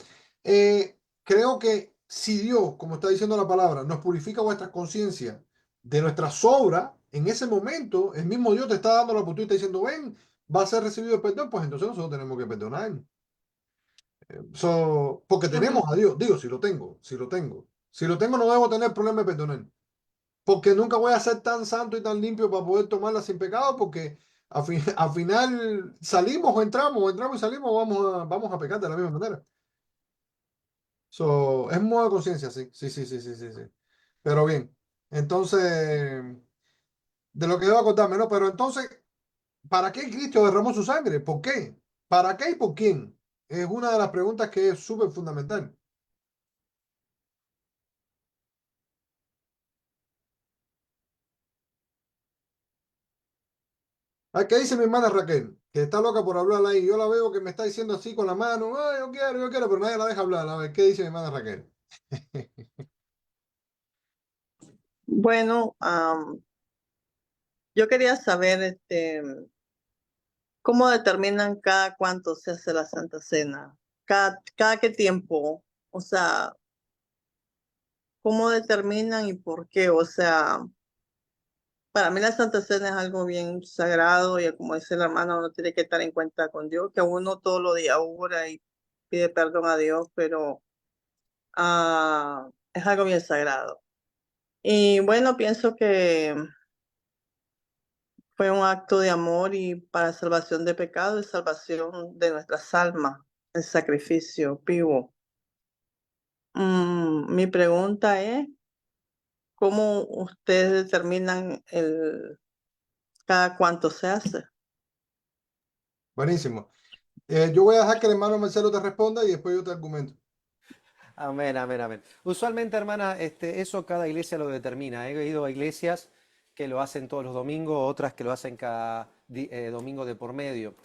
creo que si Dios, como está diciendo la palabra, nos purifica vuestra conciencia de nuestras obras, en ese momento, el mismo Dios te está dando la oportunidad, diciendo, ven, va a ser recibido el perdón, pues entonces nosotros tenemos que perdonar. Porque tenemos Amén. a Dios, digo, si lo tengo, no debo tener problema de perdonar. Porque nunca voy a ser tan santo y tan limpio para poder tomarla sin pecado, porque al final salimos o entramos y salimos, vamos a pecar de la misma manera. Es un modo de conciencia, sí, sí, sí, sí, sí, sí, sí. Pero bien, entonces, de lo que debo acordarme, ¿no? Pero entonces, ¿para qué Cristo derramó su sangre? ¿Por qué? ¿Para qué y por quién? Es una de las preguntas que es súper fundamental. ¿Qué dice mi hermana Raquel? Que está loca por hablar ahí. Yo la veo que me está diciendo así con la mano, "Ay, yo quiero", pero nadie la deja hablar. A ver, ¿qué dice mi hermana Raquel? Bueno, yo quería saber, ¿cómo determinan cada cuánto se hace la Santa Cena? ¿Cada qué tiempo? O sea, ¿cómo determinan y por qué? O sea, para mí la Santa Cena es algo bien sagrado y como dice la hermana, uno tiene que estar en cuenta con Dios, que uno todos los días ora y pide perdón a Dios, pero es algo bien sagrado. Y bueno, pienso que fue un acto de amor y para salvación de pecado y salvación de nuestras almas, el sacrificio vivo. Mi pregunta es, ¿cómo ustedes determinan cada cuánto se hace? Buenísimo. Yo voy a dejar que el hermano Marcelo te responda y después yo te argumento. Amén, amén, amén. Usualmente, hermana, eso cada iglesia lo determina. He ido a iglesias que lo hacen todos los domingos, otras que lo hacen cada domingo de por medio.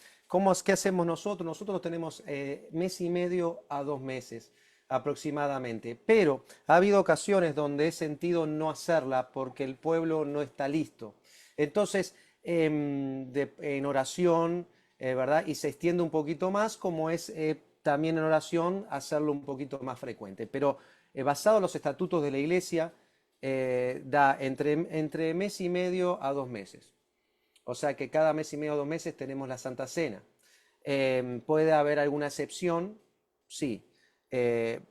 ¿Qué hacemos nosotros? Nosotros tenemos mes y medio a 2 meses aproximadamente, pero ha habido ocasiones donde he sentido no hacerla porque el pueblo no está listo. Entonces, en oración, ¿verdad? Y se extiende un poquito más, como es también en oración hacerlo un poquito más frecuente. Pero basado en los estatutos de la iglesia, da entre mes y medio a 2 meses. O sea que cada mes y medio a 2 meses tenemos la Santa Cena. ¿Puede haber alguna excepción? Sí.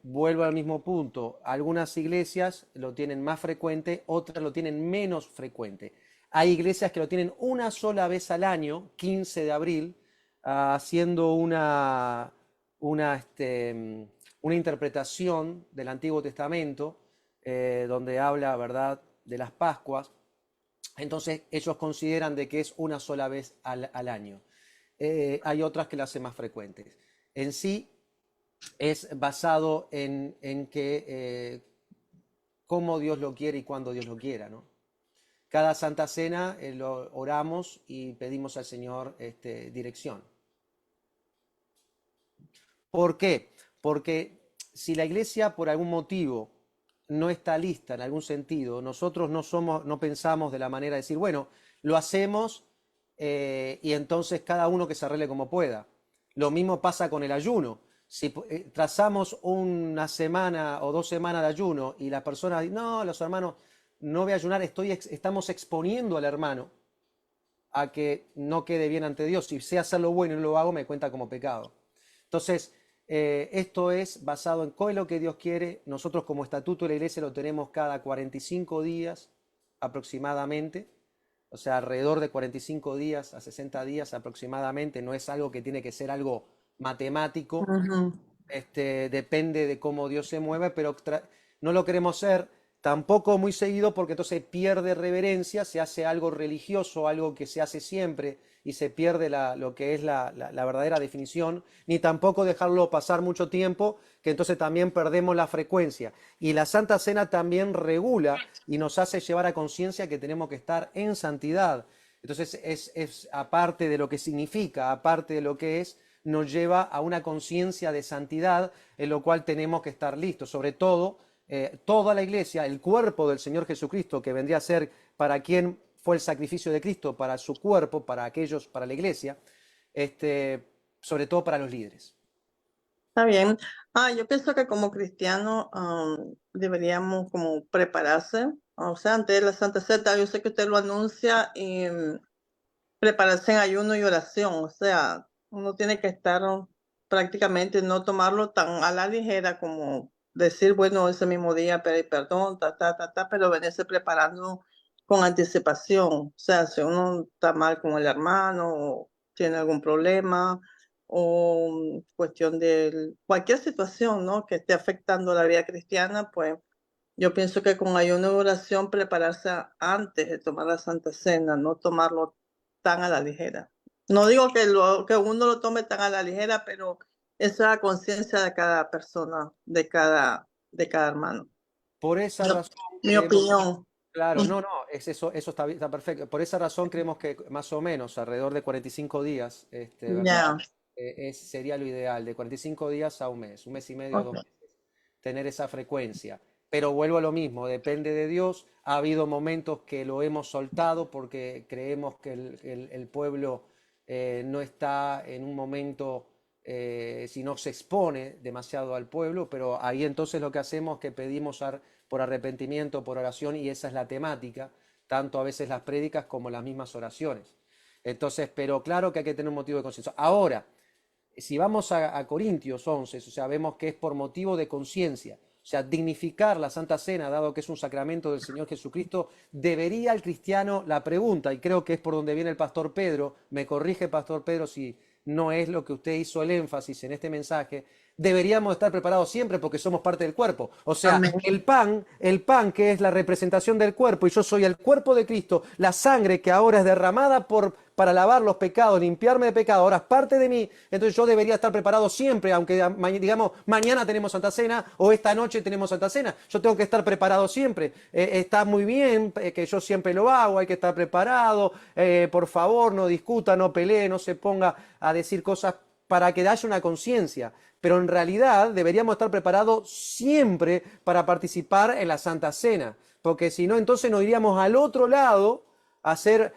Vuelvo al mismo punto. Algunas iglesias lo tienen más frecuente, otras lo tienen menos frecuente. Hay iglesias que lo tienen una sola vez al año, 15 de abril, haciendo una interpretación del Antiguo Testamento, donde habla, ¿verdad?, de las Pascuas. Entonces ellos consideran de que es una sola vez al año. Hay otras que la hacen más frecuentes. En sí es basado en que cómo Dios lo quiere y cuándo Dios lo quiera, ¿no? Cada Santa Cena lo oramos y pedimos al Señor dirección. ¿Por qué? Porque si la iglesia por algún motivo no está lista en algún sentido. Nosotros no pensamos de la manera de decir, bueno, lo hacemos y entonces cada uno que se arregle como pueda. Lo mismo pasa con el ayuno. Si trazamos una semana o 2 semanas de ayuno y la persona dice, no, los hermanos, no voy a ayunar, estamos exponiendo al hermano a que no quede bien ante Dios. Si sé hacer lo bueno y no lo hago, me cuenta como pecado. Entonces, esto es basado en qué es lo que Dios quiere. Nosotros como estatuto de la iglesia lo tenemos cada 45 días aproximadamente, o sea, alrededor de 45 días a 60 días aproximadamente. No es algo que tiene que ser algo matemático, Ujú. depende de cómo Dios se mueve, pero no lo queremos ser tampoco muy seguido porque entonces pierde reverencia, se hace algo religioso, algo que se hace siempre y se pierde lo que es la verdadera definición, ni tampoco dejarlo pasar mucho tiempo, que entonces también perdemos la frecuencia. Y la Santa Cena también regula y nos hace llevar a conciencia que tenemos que estar en santidad. Entonces es aparte de lo que significa, aparte de lo que es, nos lleva a una conciencia de santidad en lo cual tenemos que estar listos, sobre todo toda la iglesia, el cuerpo del Señor Jesucristo, que vendría a ser para quien fue el sacrificio de Cristo, para su cuerpo, para aquellos, para la iglesia, sobre todo para los líderes. Está bien. Yo pienso que como cristianos deberíamos como prepararse, o sea, antes de la Santa Cena, yo sé que usted lo anuncia y prepararse en ayuno y oración, o sea, uno tiene que estar prácticamente no tomarlo tan a la ligera como decir, bueno, ese mismo día pedir perdón, pero venirse preparando con anticipación, o sea, si uno está mal con el hermano o tiene algún problema o cuestión de cualquier situación, ¿no? Que esté afectando la vida cristiana, pues yo pienso que con ayuno y oración prepararse antes de tomar la Santa Cena, no tomarlo tan a la ligera. No digo que uno lo tome tan a la ligera, pero esa es la conciencia de cada persona, de cada hermano. Por esa Mi, razón mi creemos, opinión. claro, no, eso está perfecto. Por esa razón creemos que más o menos alrededor de 45 días, ¿verdad? Ya, Sería lo ideal, de 45 días a un mes y medio, ok. 2 meses, tener esa frecuencia. Pero vuelvo a lo mismo, depende de Dios. Ha habido momentos que lo hemos soltado porque creemos que el pueblo no está en un momento, si no se expone demasiado al pueblo, pero ahí entonces lo que hacemos es que pedimos por arrepentimiento, por oración, y esa es la temática, tanto a veces las prédicas como las mismas oraciones. Entonces, pero claro que hay que tener un motivo de conciencia. Ahora, si vamos a Corintios 11, o sea, vemos que es por motivo de conciencia, o sea, dignificar la Santa Cena, dado que es un sacramento del Señor Jesucristo, debería el cristiano, la pregunta, y creo que es por donde viene el pastor Pedro, me corrige pastor Pedro si no es lo que usted hizo el énfasis en este mensaje, deberíamos estar preparados siempre porque somos parte del cuerpo. O sea, Amén. el pan que es la representación del cuerpo, y yo soy el cuerpo de Cristo, la sangre que ahora es derramada para lavar los pecados, limpiarme de pecado, ahora es parte de mí, entonces yo debería estar preparado siempre, aunque digamos mañana tenemos Santa Cena o esta noche tenemos Santa Cena, yo tengo que estar preparado siempre. Está muy bien que yo siempre lo hago, hay que estar preparado, por favor no discuta, no pelee, no se ponga a decir cosas para que haya una conciencia, pero en realidad deberíamos estar preparados siempre para participar en la Santa Cena, porque si no entonces nos iríamos al otro lado a hacer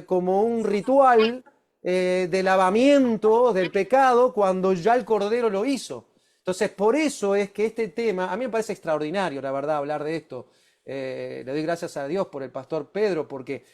como un ritual de lavamiento del pecado cuando ya el Cordero lo hizo. Entonces por eso es que este tema, a mí me parece extraordinario, la verdad, hablar de esto. Le doy gracias a Dios por el pastor Pedro, porque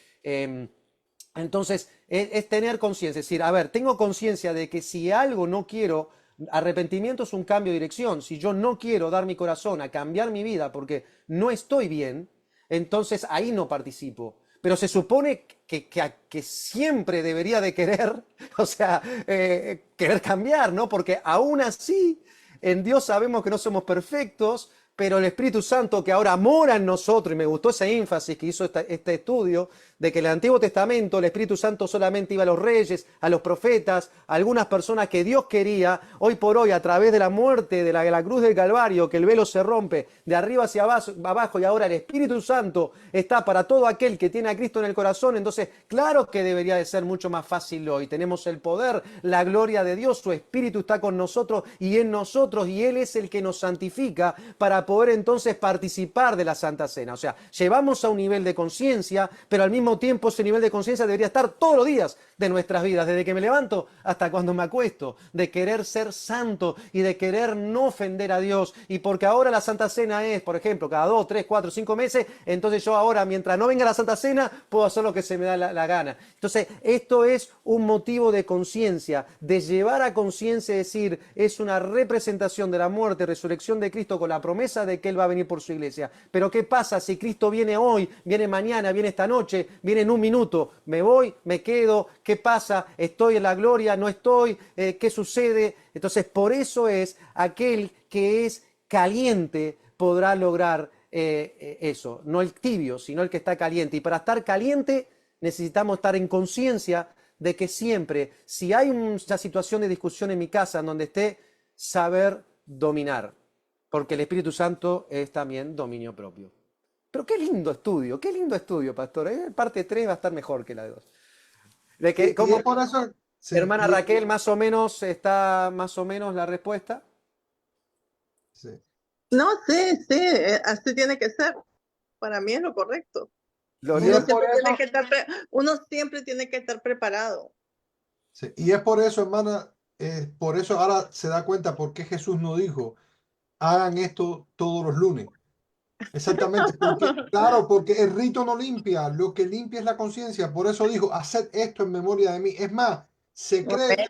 entonces es tener conciencia, es decir, a ver, tengo conciencia de que si algo no quiero, arrepentimiento es un cambio de dirección, si yo no quiero dar mi corazón a cambiar mi vida porque no estoy bien, entonces ahí no participo. Pero se supone que siempre debería de querer, o sea, querer cambiar, ¿no? Porque aún así, en Dios sabemos que no somos perfectos, pero el Espíritu Santo que ahora mora en nosotros, y me gustó ese énfasis que hizo este estudio, de que en el Antiguo Testamento el Espíritu Santo solamente iba a los reyes, a los profetas, a algunas personas que Dios quería, hoy por hoy a través de la muerte de la cruz del Calvario, que el velo se rompe de arriba hacia abajo y ahora el Espíritu Santo está para todo aquel que tiene a Cristo en el corazón, entonces claro que debería de ser mucho más fácil hoy. Tenemos el poder, la gloria de Dios, su Espíritu está con nosotros y en nosotros y Él es el que nos santifica para poder entonces participar de la Santa Cena. O sea, llevamos a un nivel de conciencia, pero al mismo tiempo ese nivel de conciencia debería estar todos los días de nuestras vidas, desde que me levanto hasta cuando me acuesto, de querer ser santo y de querer no ofender a Dios. Y porque ahora la Santa Cena es, por ejemplo, cada 2, 3, 4, 5 meses, entonces yo ahora, mientras no venga la Santa Cena, puedo hacer lo que se me da la gana. Entonces, esto es un motivo de conciencia, de llevar a conciencia, decir, es una representación de la muerte y resurrección de Cristo con la promesa de que Él va a venir por su iglesia. Pero ¿qué pasa si Cristo viene hoy, viene mañana, viene esta noche, viene en un minuto? ¿Me voy? ¿Me quedo? ¿Qué pasa? ¿Estoy en la gloria? ¿No estoy? ¿Qué sucede? Entonces, por eso es aquel que es caliente podrá lograr eso. No el tibio, sino el que está caliente. Y para estar caliente necesitamos estar en conciencia de que siempre, si hay una situación de discusión en mi casa en donde esté, saber dominar, porque el Espíritu Santo es también dominio propio. Pero qué lindo estudio, pastor. Parte 3 va a estar mejor que la 2. De que, Y es por eso, sí, hermana Raquel, más o menos está más o menos la respuesta. sí. No, sí, sí, así tiene que ser. Para mí es lo correcto. Gloria. Y es por eso, Uno siempre tiene que estar preparado. sí, y es por eso, hermana, por eso ahora se da cuenta por qué Jesús no dijo, hagan esto todos los lunes. Exactamente, porque, claro, porque el rito no limpia, lo que limpia es la conciencia. Por eso dijo, haced esto en memoria de mí. Es más, se cree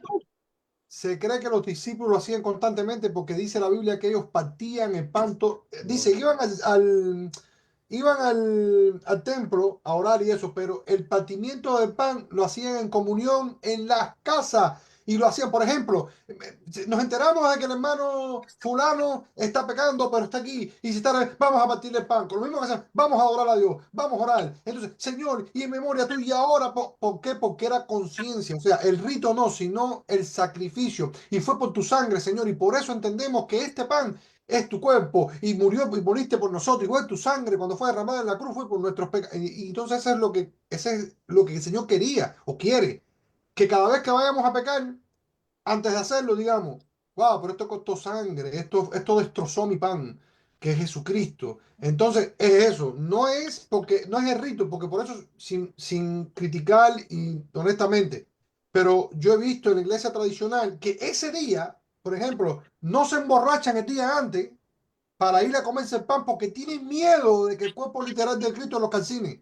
que los discípulos lo hacían constantemente porque dice la Biblia que ellos partían el pan. Dice, iban al templo a orar y eso, pero el partimiento del pan lo hacían en comunión en las casas. Y lo hacían, por ejemplo, nos enteramos de que el hermano fulano está pecando, pero está aquí. Y si está, vamos a partirle el pan. Con lo mismo que hacen, vamos a adorar a Dios, vamos a orar. Entonces, Señor, y en memoria tuya, y ahora, ¿por qué? Porque era conciencia. O sea, el rito no, sino el sacrificio. Y fue por tu sangre, Señor. Y por eso entendemos que este pan es tu cuerpo y murió y moriste por nosotros, igual tu sangre cuando fue derramada en la cruz fue por nuestros pecados. Y entonces eso es lo que el Señor quería o quiere, que cada vez que vayamos a pecar, antes de hacerlo, digamos, wow, pero esto costó sangre, esto destrozó mi pan, que es Jesucristo. Entonces, es eso, no es el rito, porque por eso, sin criticar y honestamente, pero yo he visto en la iglesia tradicional que ese día, por ejemplo, no se emborrachan el día antes para ir a comerse el pan porque tienen miedo de que el cuerpo literal de Cristo los calcine.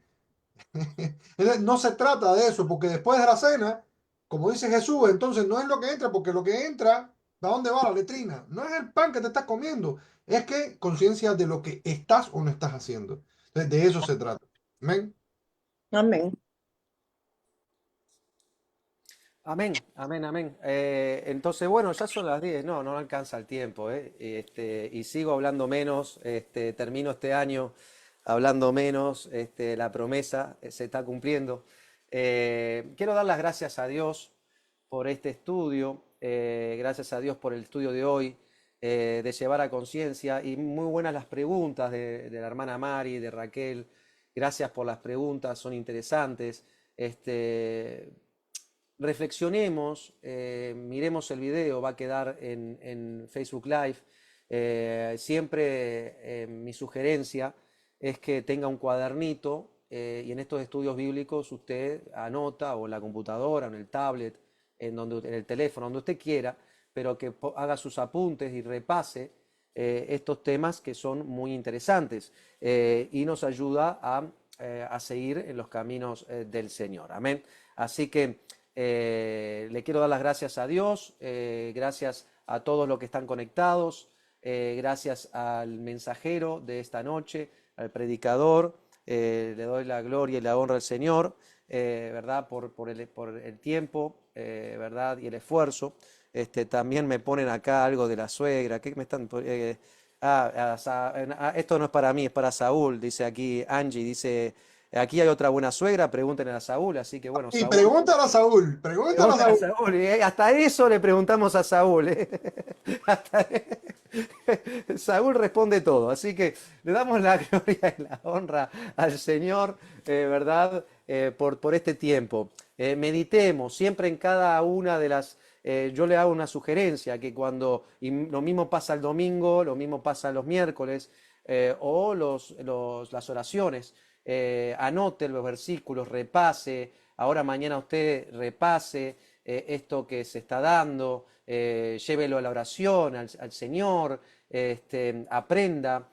Entonces, no se trata de eso, porque después de la cena, como dice Jesús, entonces no es lo que entra, porque lo que entra, ¿a dónde va la letrina? No es el pan que te estás comiendo, es que conciencia de lo que estás o no estás haciendo. Entonces, de eso se trata. Amén. Amén. Amén, amén, amén. Entonces, bueno, ya son las 10, no alcanza el tiempo, y sigo hablando menos, termino este año hablando menos, la promesa se está cumpliendo. Quiero dar las gracias a Dios por este estudio, gracias a Dios por el estudio de hoy, de llevar a conciencia, y muy buenas las preguntas de la hermana Mari, de Raquel. Gracias por las preguntas, son interesantes. Reflexionemos, miremos el video, va a quedar en Facebook Live. Siempre mi sugerencia es que tenga un cuadernito, y en estos estudios bíblicos usted anota, o en la computadora, en el tablet, en el teléfono, donde usted quiera, pero que haga sus apuntes y repase estos temas que son muy interesantes, y nos ayuda a seguir en los caminos del Señor. Amén. Así que le quiero dar las gracias a Dios, gracias a todos los que están conectados, gracias al mensajero de esta noche, al predicador, le doy la gloria y la honra al Señor, ¿verdad? Por el tiempo, ¿verdad? Y el esfuerzo. También me ponen acá algo de la suegra. ¿Qué me están poniendo? Esto no es para mí, es para Saúl, dice aquí Angie, dice, aquí hay otra buena suegra, pregúntenle a Saúl, así que bueno, Y Saúl. pregúntale a Saúl, pregúntale a Pregúntale Saúl. a Saúl, hasta eso le preguntamos a Saúl, Saúl responde todo, así que le damos la gloria y la honra al Señor, ¿verdad? Por este tiempo. Meditemos siempre en cada una de las yo le hago una sugerencia, que cuando, y lo mismo pasa el domingo, lo mismo pasa los miércoles, o las oraciones, anote los versículos, repase, ahora mañana usted repase esto que se está dando, llévelo a la oración, al Señor, aprenda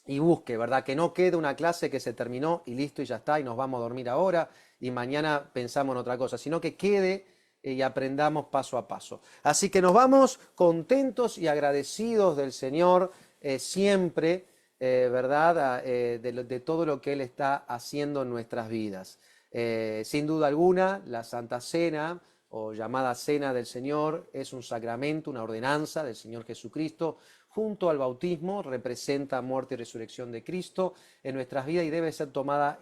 y busque, ¿verdad? Que no quede una clase que se terminó y listo y ya está y nos vamos a dormir ahora y mañana pensamos en otra cosa, sino que quede y aprendamos paso a paso. Así que nos vamos contentos y agradecidos del Señor siempre, ¿verdad? De todo lo que Él está haciendo en nuestras vidas. Sin duda alguna, la Santa Cena o llamada Cena del Señor es un sacramento, una ordenanza del Señor Jesucristo. Junto al bautismo representa muerte y resurrección de Cristo en nuestras vidas y debe ser tomada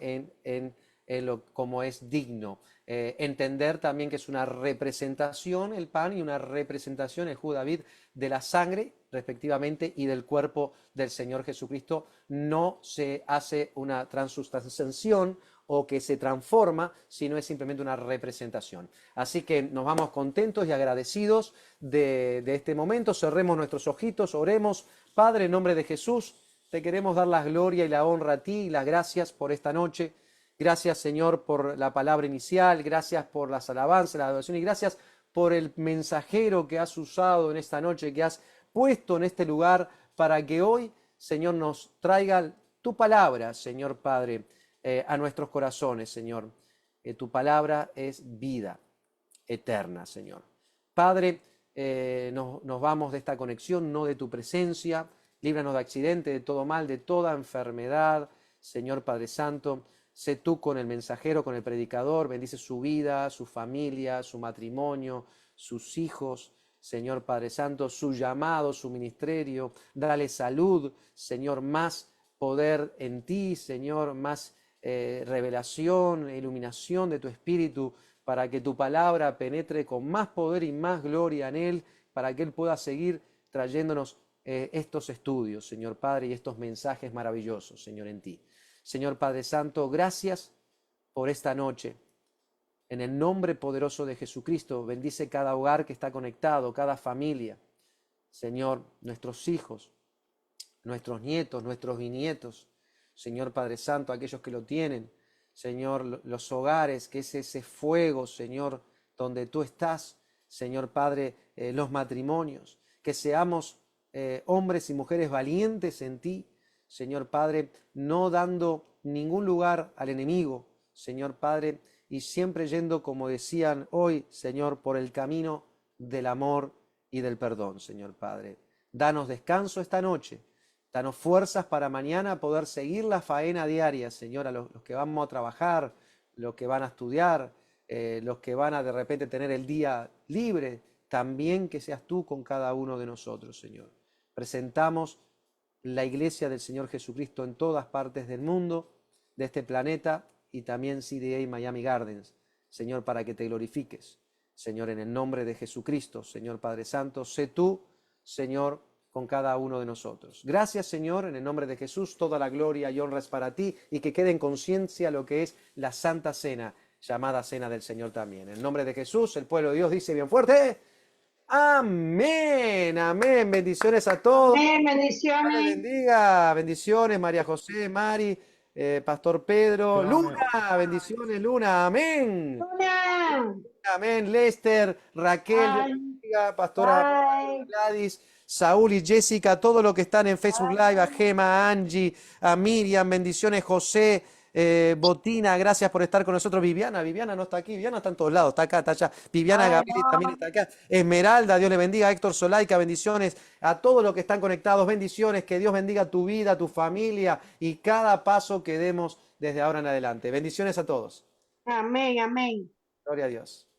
como es digno. Entender también que es una representación el pan y una representación el jugo de David de la sangre respectivamente y del cuerpo del Señor Jesucristo. No se hace una transustanciación o que se transforma, sino es simplemente una representación. Así que nos vamos contentos y agradecidos de este momento. Cerremos nuestros ojitos, oremos. Padre, en nombre de Jesús, te queremos dar la gloria y la honra a ti y las gracias por esta noche. Gracias, Señor, por la palabra inicial, gracias por las alabanzas, la adoración y gracias por el mensajero que has usado en esta noche, que has puesto en este lugar para que hoy, Señor, nos traiga tu palabra, Señor Padre, a nuestros corazones, Señor. Tu palabra es vida eterna, Señor. Padre, nos vamos de esta conexión, no de tu presencia. Líbranos de accidente, de todo mal, de toda enfermedad, Señor Padre Santo. Sé tú con el mensajero, con el predicador, bendice su vida, su familia, su matrimonio, sus hijos, Señor Padre Santo, su llamado, su ministerio. Dale salud, Señor, más poder en ti, Señor, más revelación, iluminación de tu Espíritu, para que tu palabra penetre con más poder y más gloria en Él, para que Él pueda seguir trayéndonos estos estudios, Señor Padre, y estos mensajes maravillosos, Señor, en ti. Señor Padre Santo, gracias por esta noche. En el nombre poderoso de Jesucristo, bendice cada hogar que está conectado, cada familia. Señor, nuestros hijos, nuestros nietos, nuestros bisnietos. Señor Padre Santo, aquellos que lo tienen. Señor, los hogares, que es ese fuego, Señor, donde tú estás. Señor Padre, los matrimonios. Que seamos hombres y mujeres valientes en ti. Señor Padre, no dando ningún lugar al enemigo, Señor Padre, y siempre yendo, como decían hoy, Señor, por el camino del amor y del perdón, Señor Padre. Danos descanso esta noche, danos fuerzas para mañana poder seguir la faena diaria, Señor, a los que vamos a trabajar, los que van a estudiar, los que van a de repente tener el día libre, también que seas tú con cada uno de nosotros, Señor. Presentamos la iglesia del Señor Jesucristo en todas partes del mundo, de este planeta y también CDA Miami Gardens, Señor, para que te glorifiques. Señor, en el nombre de Jesucristo, Señor Padre Santo, sé tú, Señor, con cada uno de nosotros. Gracias, Señor, en el nombre de Jesús, toda la gloria y honra es para ti y que quede en conciencia lo que es la Santa Cena, llamada Cena del Señor también. En el nombre de Jesús, el pueblo de Dios dice bien fuerte: amén, amén. Bendiciones a todos. Dios les Bendiciones. bendiga. Bendiciones, María José, Mari, Pastor Pedro, Luna. Bendiciones, Luna. Amén. Luna. Amén. Lester, Raquel, Dios les Bye. bendiga, Pastora Bye. Gladys, Saúl y Jessica, todos los que están en Facebook Live, a Gema, a Angie, a Miriam, bendiciones, José, Botina, gracias por estar con nosotros. Viviana no está aquí, Viviana está en todos lados, está acá, está allá. Viviana Gaviria también está acá. Esmeralda, Dios le bendiga. Héctor Solaica, bendiciones a todos los que están conectados, bendiciones, que Dios bendiga tu vida, tu familia y cada paso que demos desde ahora en adelante. Bendiciones a todos. Amén, amén. Gloria a Dios.